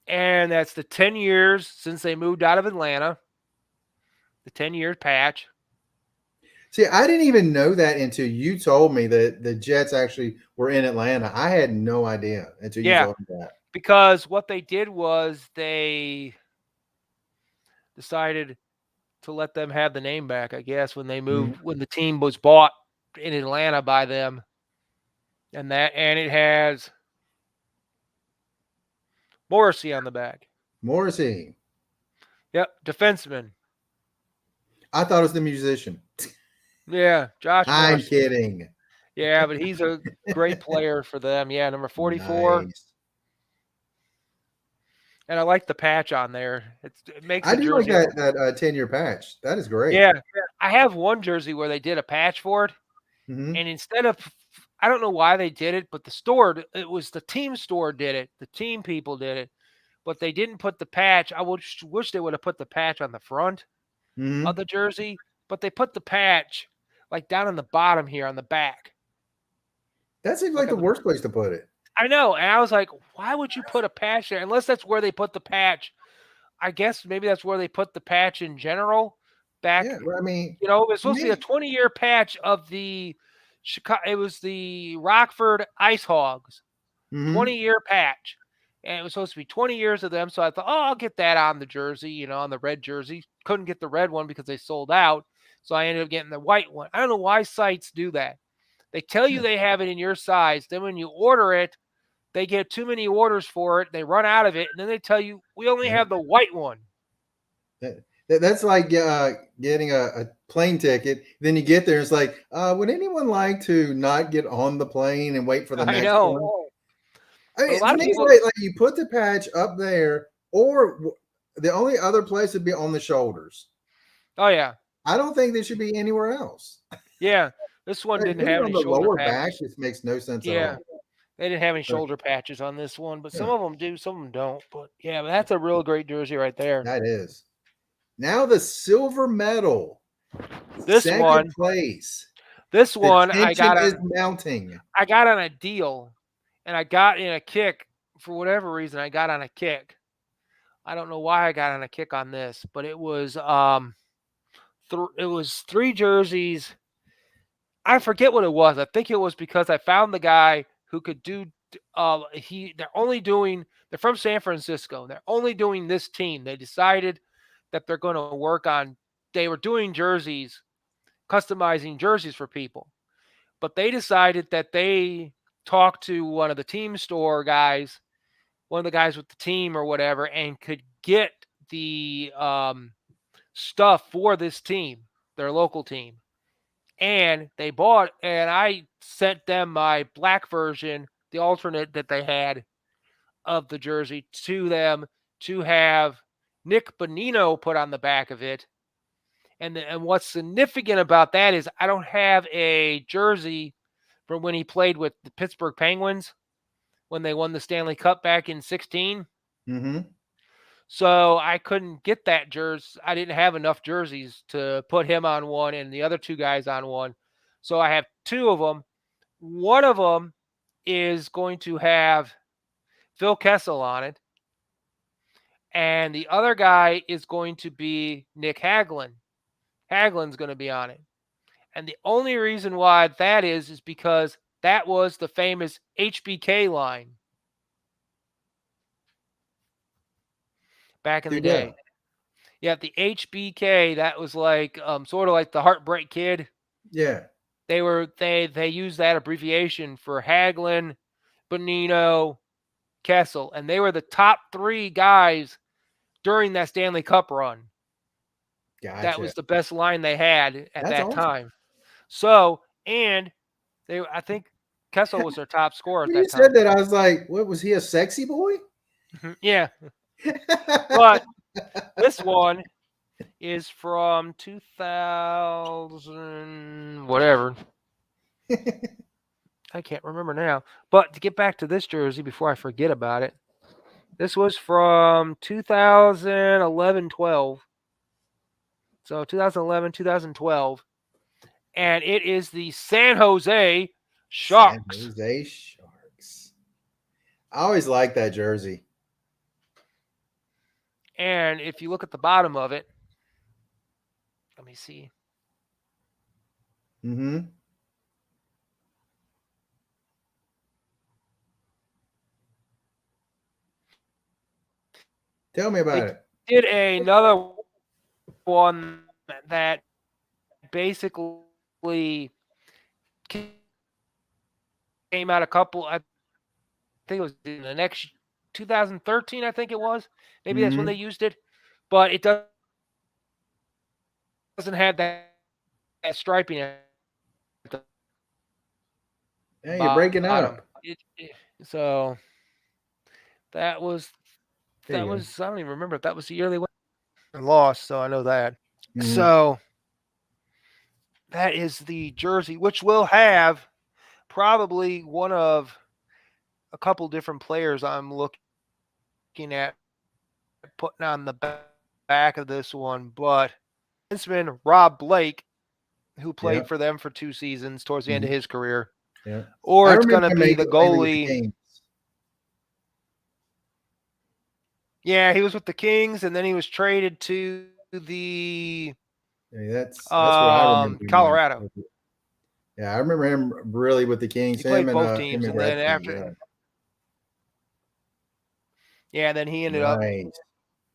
And that's the 10 years since they moved out of Atlanta. The 10 years patch. See, I didn't even know that until you told me that the Jets actually were in Atlanta. I had no idea until you told me that. Because what they did was they decided to let them have the name back, I guess, when they moved, when the team was bought in Atlanta by them. And it has Morrissey on the back. Morrissey. Yep, defenseman. I thought it was the musician. Yeah, Josh Morrissey. I'm kidding. Yeah, but he's a great player for them. Yeah, number 44. Nice. And I like the patch on there. It makes I the do jersey like that 10-year patch. That is great. Yeah, I have one jersey where they did a patch for it, and instead of, I don't know why they did it, but it was the team store did it. The team people did it, but they didn't put the patch. I wish they would have put the patch on the front of the jersey, but they put the patch like down on the bottom here on the back. That seems like the worst place to put it. I know, and I was like, why would you put a patch there? Unless that's where they put the patch. I guess maybe that's where they put the patch in general. Back, yeah, I mean, it was supposed to be a 20-year patch of the Chicago. It was the Rockford Ice Hogs, 20-year patch, and it was supposed to be 20 years of them. So I thought, I'll get that on the jersey, on the red jersey. Couldn't get the red one because they sold out, so I ended up getting the white one. I don't know why sites do that. They tell you they have it in your size. Then when you order it, they get too many orders for it. They run out of it, and then they tell you we only have the white one. That's like getting a plane ticket. Then you get there, it's like, would anyone like to not get on the plane and wait for the next one? I mean, to me, like you put the patch up there, or the only other place would be on the shoulders. Oh yeah. I don't think they should be anywhere else. Yeah, this one didn't have any shoulder lower patches. back. This makes no sense at all. They didn't have any shoulder patches on this one, but some of them do, some of them don't. But yeah, but that's a real great jersey right there. That is. Now the silver medal. This second one, place. This one, I got mounting. I got on a deal, and I got in a kick for whatever reason. I got on a kick. I don't know why I got on a kick on this, but it was it was 3 jerseys. I forget what it was. I think it was because I found the guy who could do. They're from San Francisco. They're only doing this team. They decided that they're going to work on. They were doing jerseys, customizing jerseys for people, but they decided that they talked to one of the team store guys, one of the guys with the team or whatever, and could get the stuff for this team, their local team. And they bought, and I sent them my black version, the alternate that they had of the jersey, to them to have Nick Bonino put on the back of it. And what's significant about that is I don't have a jersey from when he played with the Pittsburgh Penguins when they won the Stanley Cup back in 2016. So I couldn't get that jersey. I didn't have enough jerseys to put him on one and the other 2 guys on one. So I have 2 of them. One of them is going to have Phil Kessel on it. And the other guy is going to be Nick Hagelin. Hagelin's going to be on it. And the only reason why that is because that was the famous HBK line back in the day. Yeah, the HBK, that was like sort of like the Heartbreak Kid. Yeah. They used that abbreviation for Hagelin, Bonino, Kessel, and they were the top 3 guys during that Stanley Cup run. Gotcha. That was the best line they had at that awesome. time. So, and I think Kessel was their top scorer at When that you time. said that, I was like, "What was he? A sexy boy?" Yeah. But this one is from 2000, whatever. I can't remember now. But to get back to this jersey before I forget about it, this was from 2011-12. So 2011, 2012. And it is the San Jose Sharks. San Jose Sharks. I always like that jersey. And if you look at the bottom of it, let me see. Mm-hmm. Tell me about it. Did another one that basically came out a couple. I think it was in the next 2013. I think it was. Maybe that's when they used it, but it doesn't have that striping at the Yeah, you're breaking bottom. up. So that was There you go. I don't even remember if that was the year they went and lost. So I know that. Mhm. So that is the jersey, which will have probably one of a couple different players I'm looking at putting on the back of this one. But defenseman Rob Blake, who played Yep. for them for 2 seasons towards the end of his career, Yeah. or I it's going to remember be him the mainly with the goalie. Kings. Yeah, he was with the Kings, and then he was traded to the Yeah, that's where I remember him Colorado. at. Yeah, I remember him really with the Kings. He played Him both and teams, him and then Gretzky, after, yeah, then he ended up nice.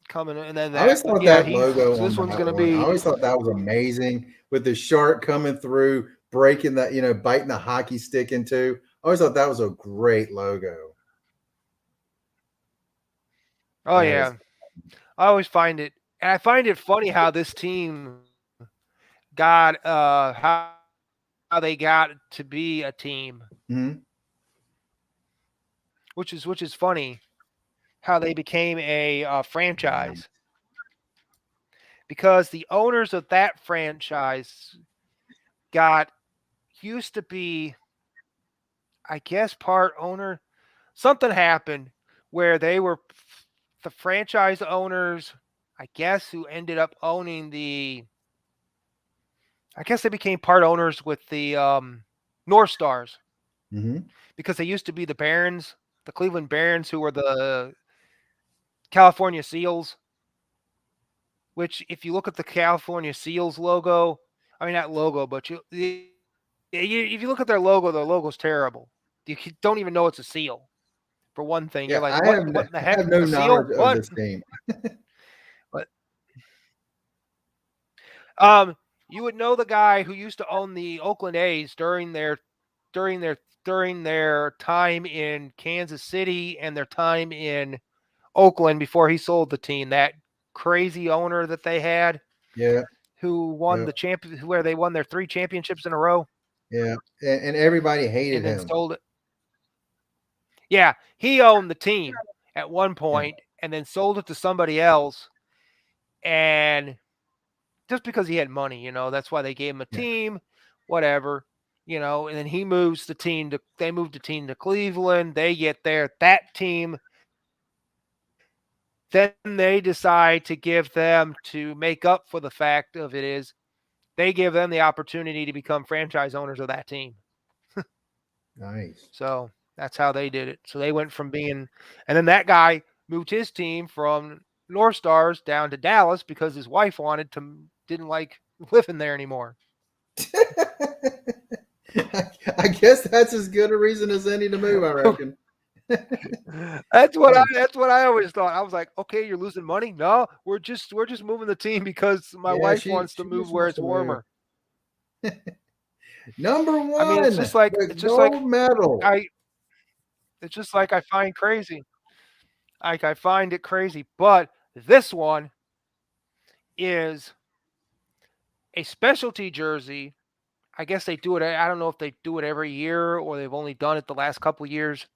coming, and then I always that, thought yeah, that logo so on this one's that going to one. I be, always thought that was amazing with the shark coming through, breaking that, biting the hockey stick into. I always thought that was a great logo. oh yeah, I always find it, and I find it funny how this team got how they got to be a team, Mm-hmm. which is funny how they became a franchise, because the owners of that franchise used to be, I guess, part owner. Something happened where they were the franchise owners, I guess, who ended up owning I guess they became part owners with the North Stars, because they used to be the Barons, the Cleveland Barons, who were the California Seals. Which, if you look at the California Seals logo, I mean, not logo, but if you look at their logo's terrible. You don't even know it's a seal. For one thing, Yeah, you're like, I what in the I heck? have no A seal? knowledge of What? this team. But you would know the guy who used to own the Oakland A's during their time in Kansas City and their time in Oakland before he sold the team. That crazy owner that they had. Yeah. Who won the champion, where they won their 3 championships in a row. Yeah. And everybody hated and then him. sold it. Yeah, he owned the team at one point and then sold it to somebody else. And just because he had money, that's why they gave him a team, whatever, and then he moves the team they moved the team to Cleveland. They get there, that team, then they decide to give them, to make up for the fact of it is, they give them the opportunity to become franchise owners of that team. Nice. So that's how they did it. So they went from being, and then that guy moved his team from North Stars down to Dallas because his wife didn't like living there anymore. I guess that's as good a reason as any to move, I reckon. That's what I always thought. I was like, okay, you're losing money. No, we're just moving the team because my wife wants to move where it's warmer. Number 1. I mean, it's just like gold medal. It's just like I find crazy. I find it crazy, but this one is a specialty jersey. I guess they do it. I don't know if they do it every year or they've only done it the last couple of years.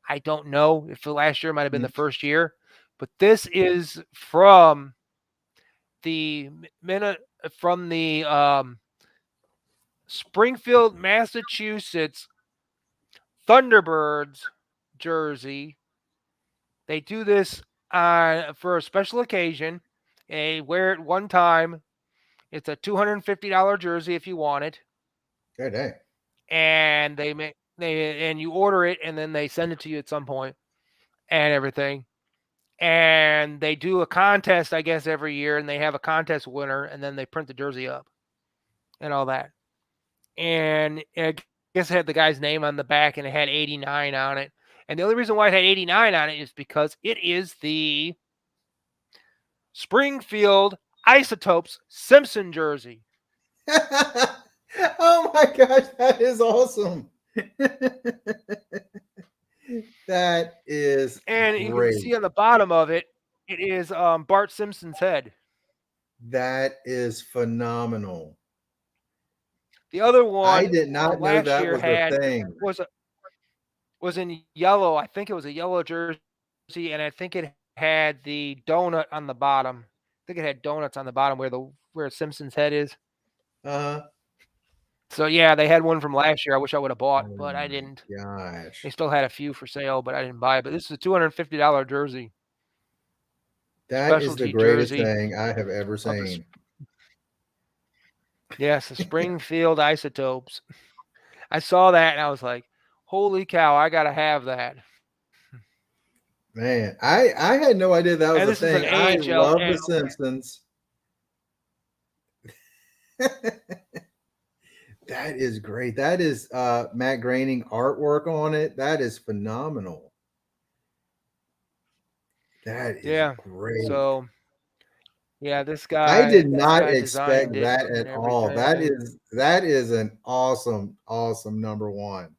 I don't know if the last year might have been the first year, but this is from the Springfield, Massachusetts Thunderbirds jersey. They do this for a special occasion. They wear it one time. It's a $250 jersey if you want it. Good day. And and you order it and then they send it to you at some point and everything. And they do a contest, I guess, every year, and they have a contest winner, and then they print the jersey up and all that. And I guess it had the guy's name on the back, and it had 89 on it. And the only reason why it had 89 on it is because it is the Springfield Isotopes Simpson jersey. Oh my gosh, that is awesome. That is and great. You can see on the bottom of it, it is Bart Simpson's head. That is phenomenal. The other one I did not know that was a thing. Was in yellow. I think it was a yellow jersey, and I think it had the donut on the bottom. I think it had donuts on the bottom where Simpson's head is. So yeah, they had one from last year. I wish I would have bought, but I didn't. Gosh. They still had a few for sale, but I didn't buy it. But this is a $250 jersey. That is the greatest thing I have ever seen. Yes, the Springfield Isotopes. I saw that and I was like, holy cow, I gotta have that. Man, I had no idea that was a thing. I love The Simpsons. That is great. That is Matt Groening artwork on it. That is phenomenal. That is great. So yeah, this guy. I did not expect that at all. That is an awesome number one.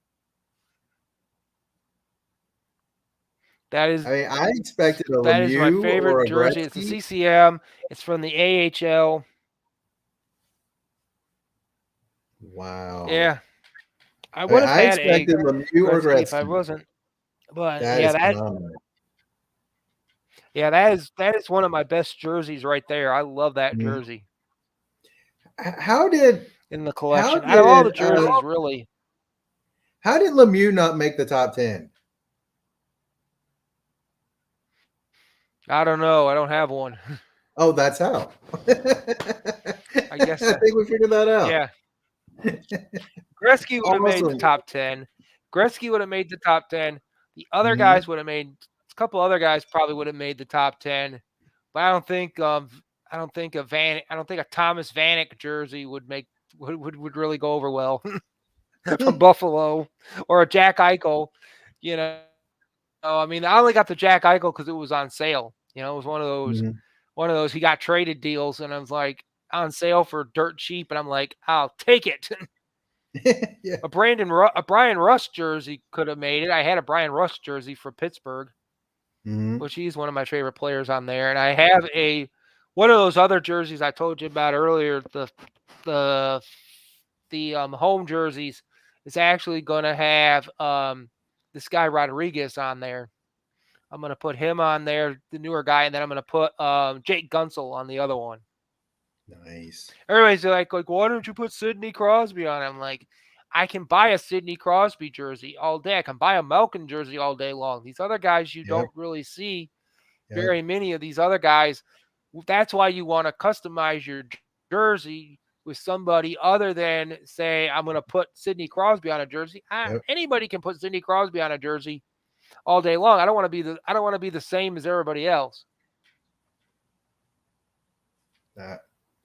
That is. I mean, I expected a that is my favorite or a jersey. Gretzky. It's a CCM. It's from the AHL. Wow. Yeah. I would have had expected Lemieux or Gretzky if I wasn't. But that yeah, is phenomenal. Yeah, that is one of my best jerseys right there. I love that jersey. How did in the collection out of all the jerseys, really? How did Lemieux not make the top 10? I don't know. I don't have one. Oh, that's how. I guess I think we figured that out. Yeah. Gretzky would have made the top 10. Gretzky would have made the top 10. The other guys would have made a couple other guys probably would have made the top 10. But I don't think a Thomas Vanek jersey would really go over well from Buffalo, or a Jack Eichel. You know, I mean, I only got the Jack Eichel because it was on sale. You know, it was one of those he got traded deals, and I was like on sale for dirt cheap, and I'm like, I'll take it. Yeah. A Brian Rust jersey could have made it. I had a Brian Rust jersey for Pittsburgh, which he's one of my favorite players on there. And I have one of those other jerseys I told you about earlier. The home jerseys is actually going to have this guy Rodriguez on there. I'm going to put him on there, the newer guy, and then I'm going to put Jake Gunsel on the other one. Nice. Everybody's like, why don't you put Sidney Crosby on? I'm like, I can buy a Sidney Crosby jersey all day. I can buy a Malkin jersey all day long. These other guys, you don't really see very many of these other guys. That's why you want to customize your jersey with somebody other than, say, I'm going to put Sidney Crosby on a jersey. Anybody can put Sidney Crosby on a jersey all day long. I don't want to be the same as everybody else.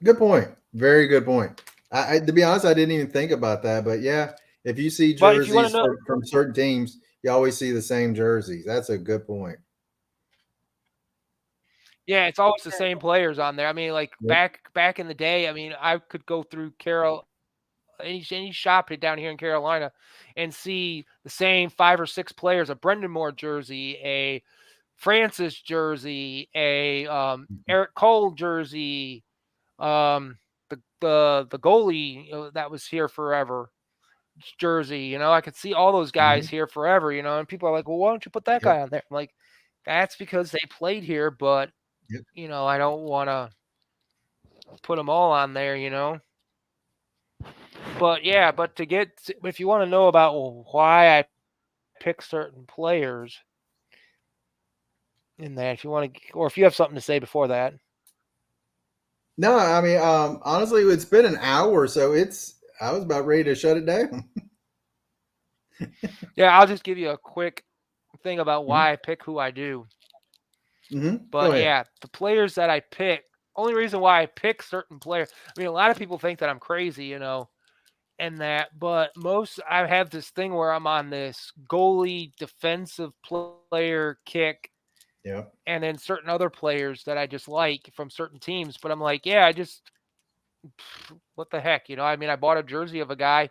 Good point. Very good point. To be honest, I didn't even think about that. But yeah, if you see jerseys from certain teams, you always see the same jerseys. That's a good point. Yeah, it's always the same players on there. I mean, like back in the day, I mean, I could go through any shop down here in Carolina and see the same 5 or 6 players: a Brendan Moore jersey, a Francis jersey, a Eric Cole jersey, the the goalie that was here forever jersey. I could see all those guys here forever. And people are like, well, why don't you put that guy on there? I'm like, that's because they played here, but I don't want to put them all on there. But yeah, if you want to know about why I pick certain players in that, if you want to, or if you have something to say before that. No, I mean, honestly, it's been an hour, so I was about ready to shut it down. Yeah, I'll just give you a quick thing about why I pick who I do. But yeah, the players that I pick, only reason why I pick certain players, I mean, a lot of people think that I'm crazy, and that, but I have this thing where I'm on this goalie defensive player kick. Yeah. And then certain other players that I just like from certain teams. But I'm like, yeah, what the heck? I mean, I bought a jersey of a guy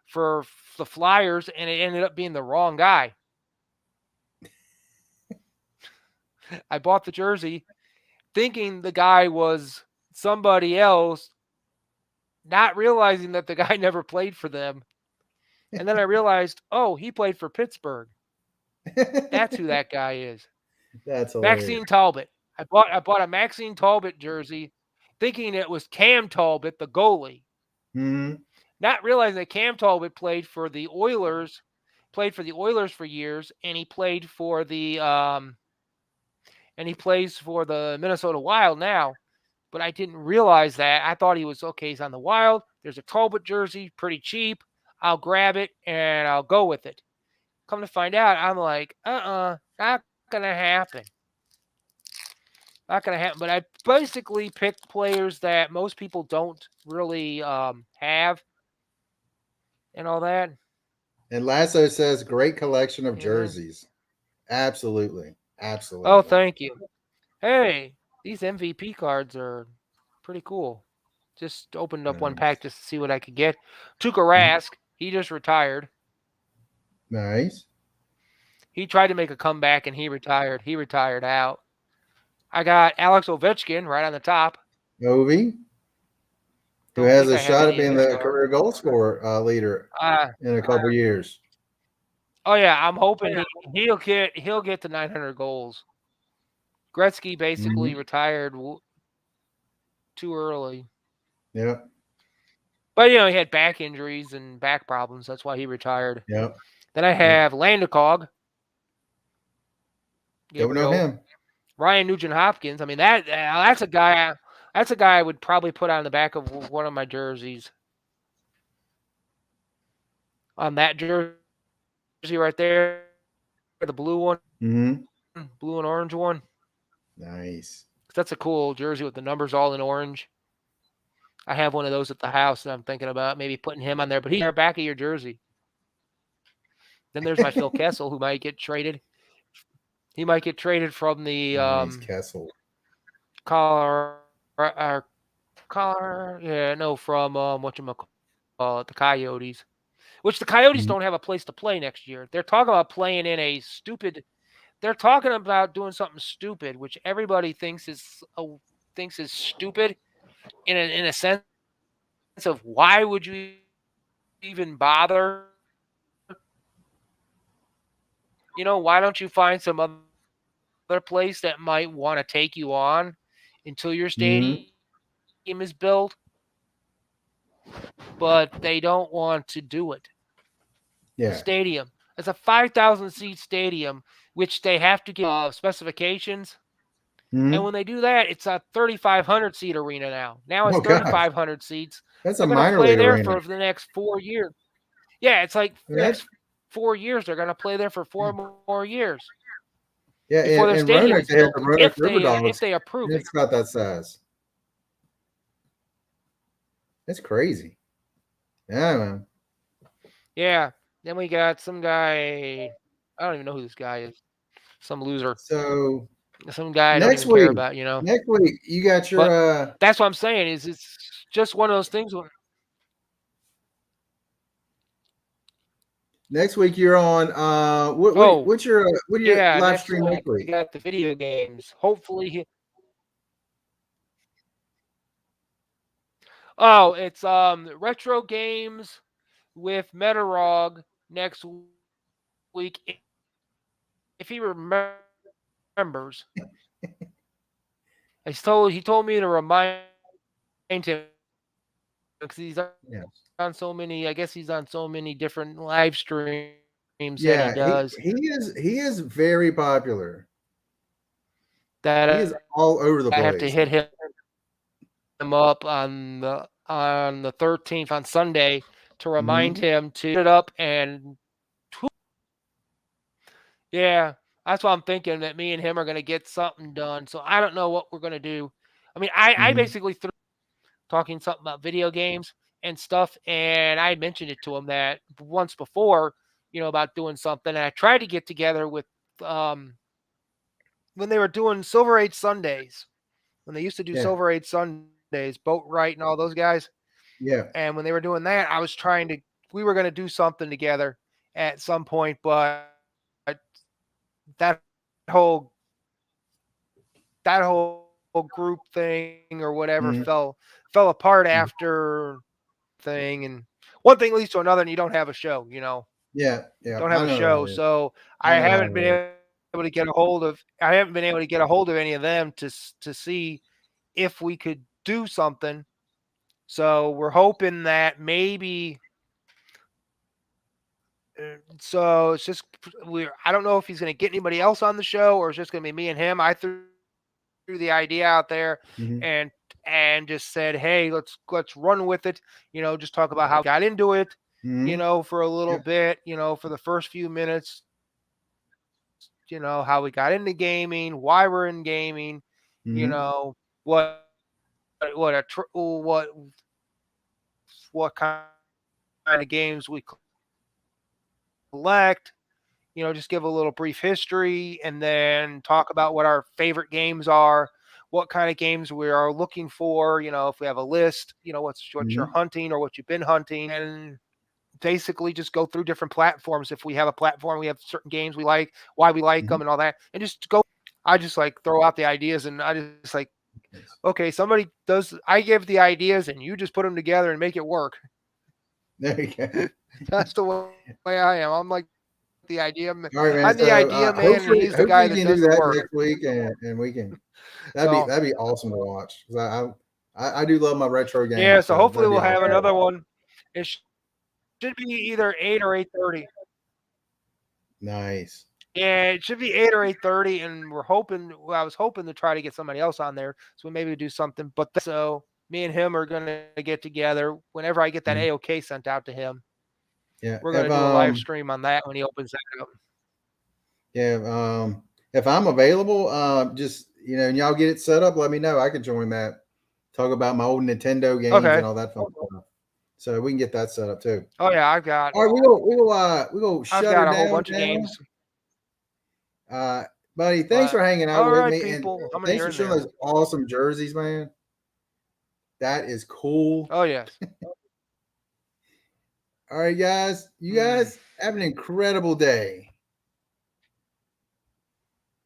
for the Flyers, and it ended up being the wrong guy. I bought the jersey thinking the guy was somebody else, not realizing that the guy never played for them. And then I realized, oh, he played for Pittsburgh. That's who that guy is. That's hilarious. Maxine Talbot. I bought a Maxine Talbot jersey thinking it was Cam Talbot, the goalie. Not realizing that Cam Talbot played for the Oilers for years, and he played for the plays for the Minnesota Wild now. But I didn't realize that. I thought he was okay. He's on the Wild. There's a Talbot jersey, pretty cheap. I'll grab it and I'll go with it. Come to find out, I'm like, not gonna happen. Not gonna happen. But I basically picked players that most people don't really have, and all that. And Lasso says, great collection of jerseys. Absolutely. Oh, thank you. Hey, these MVP cards are pretty cool. Just opened up one pack just to see what I could get. Tuukka Rask, he just retired. Nice. He tried to make a comeback and he retired. He retired out. I got Alex Ovechkin right on the top. Ovi, who has a shot at being the career goal scorer leader in a couple years. Oh yeah, I'm hoping he'll get to 900 goals. Gretzky basically retired too early. Yeah. But he had back injuries and back problems. That's why he retired. Yeah. Then I have Landeskog. Don't know him. Ryan Nugent-Hopkins. I mean, that's a guy. That's a guy I would probably put on the back of one of my jerseys. On that jersey right there, the blue one, blue and orange one. Nice. That's a cool jersey with the numbers all in orange. I have one of those at the house, and I'm thinking about maybe putting him on there. But he's on the back of your jersey. Then there's my Phil Kessel, who might get traded. He might get traded from the Kessel. from the Coyotes. Which the Coyotes don't have a place to play next year. They're talking about playing in a stupid. They're talking about doing something stupid, which everybody thinks is stupid. In a sense of why would you even bother? Why don't you find some other place that might want to take you on until your stadium is built? But they don't want to do it. Yeah. The stadium. It's a 5,000 seat stadium, which they have to give specifications. And when they do that, it's a 3,500 seat arena now. Now it's 3,500 seats. That's they're a minor play league there arena. for the next 4 years. Yeah, it's like the next 4 years. They're going to play there for 4 more years. Yeah, before their stadium is built, if they approve it. It's about that size. That's crazy. Yeah, man. Yeah. Then we got some guy. I don't even know who this guy is. Some loser. So some guy I don't even care about, Next week, you got your. That's what I'm saying. Is it's just one of those things. Next week you're on. What's your live stream next week? We got the video games. Hopefully. Oh, it's retro games with Metarog next week. If he remembers, he told me to remind him because he's Yeah. on so many. I guess he's on so many different live streams that he Yeah, does. he is very popular. That He is all over the I have to place. hit him up on the 13th on Sunday to remind him to put it up and yeah, that's what I'm thinking, that me and him are going to get something done. So I don't know what we're going to do. I mean, I basically threw talking something about video games and stuff, and I mentioned it to him that once before, about doing something. And I tried to get together with when they were doing Silver Age Sundays, when they used to do Yeah. Silver Age Sundays, Boat Wright and all those guys. Yeah. And when they were doing that, we were going to do something together at some point, but that whole group thing or whatever fell apart after thing, and one thing leads to another, and you don't have a show. Yeah. Yeah. Don't have I a know show, how it is. so I I know how haven't it been is. able to get a hold of. I haven't been able to get a hold of any of them to see if we could do something. So we're hoping that maybe. So it's just I don't know if he's going to get anybody else on the show or it's just going to be me and him. I threw the idea out there and just said, hey, let's run with it. Just talk about how we got into it. For a little bit. For the first few minutes. How we got into gaming, why we're in gaming. What kind of games we collect. Just give a little brief history and then talk about what our favorite games are, what kind of games we are looking for. If we have a list, what you're hunting or what you've been hunting, and basically just go through different platforms. If we have a platform, we have certain games we like, why we like them, and all that, and just go. I just throw out the ideas, and I just okay, somebody does. I give the ideas, and you just put them together and make it work. There you go. That's the way I am. I'm the idea. All right, man. I'm the idea man, and he's the guy Hopefully you that can does do the that work. next week, and we can. So That'd be awesome to watch. I do love my retro games. yeah. So hopefully that'd be we'll have awesome. another one. It should be either 8 or 8:30. Nice. Yeah, it should be 8 or 8:30, and we're hoping. Well, I was hoping to try to get somebody else on there, so we maybe do something. But so me and him are gonna get together whenever I get that AOK sent out to him. Yeah, We're gonna do a live stream on that when he opens that up. Yeah, if I'm available, just and y'all get it set up, let me know. I can join that. Talk about my old Nintendo games and all that fun stuff. So we can get that set up too. Oh yeah, I've got. All right, we go shut her down. I've got a whole bunch of games. Buddy, thanks for hanging out with me, people. and thanks for showing those awesome jerseys, man. That is cool. Oh yes. All right, guys. You guys have an incredible day.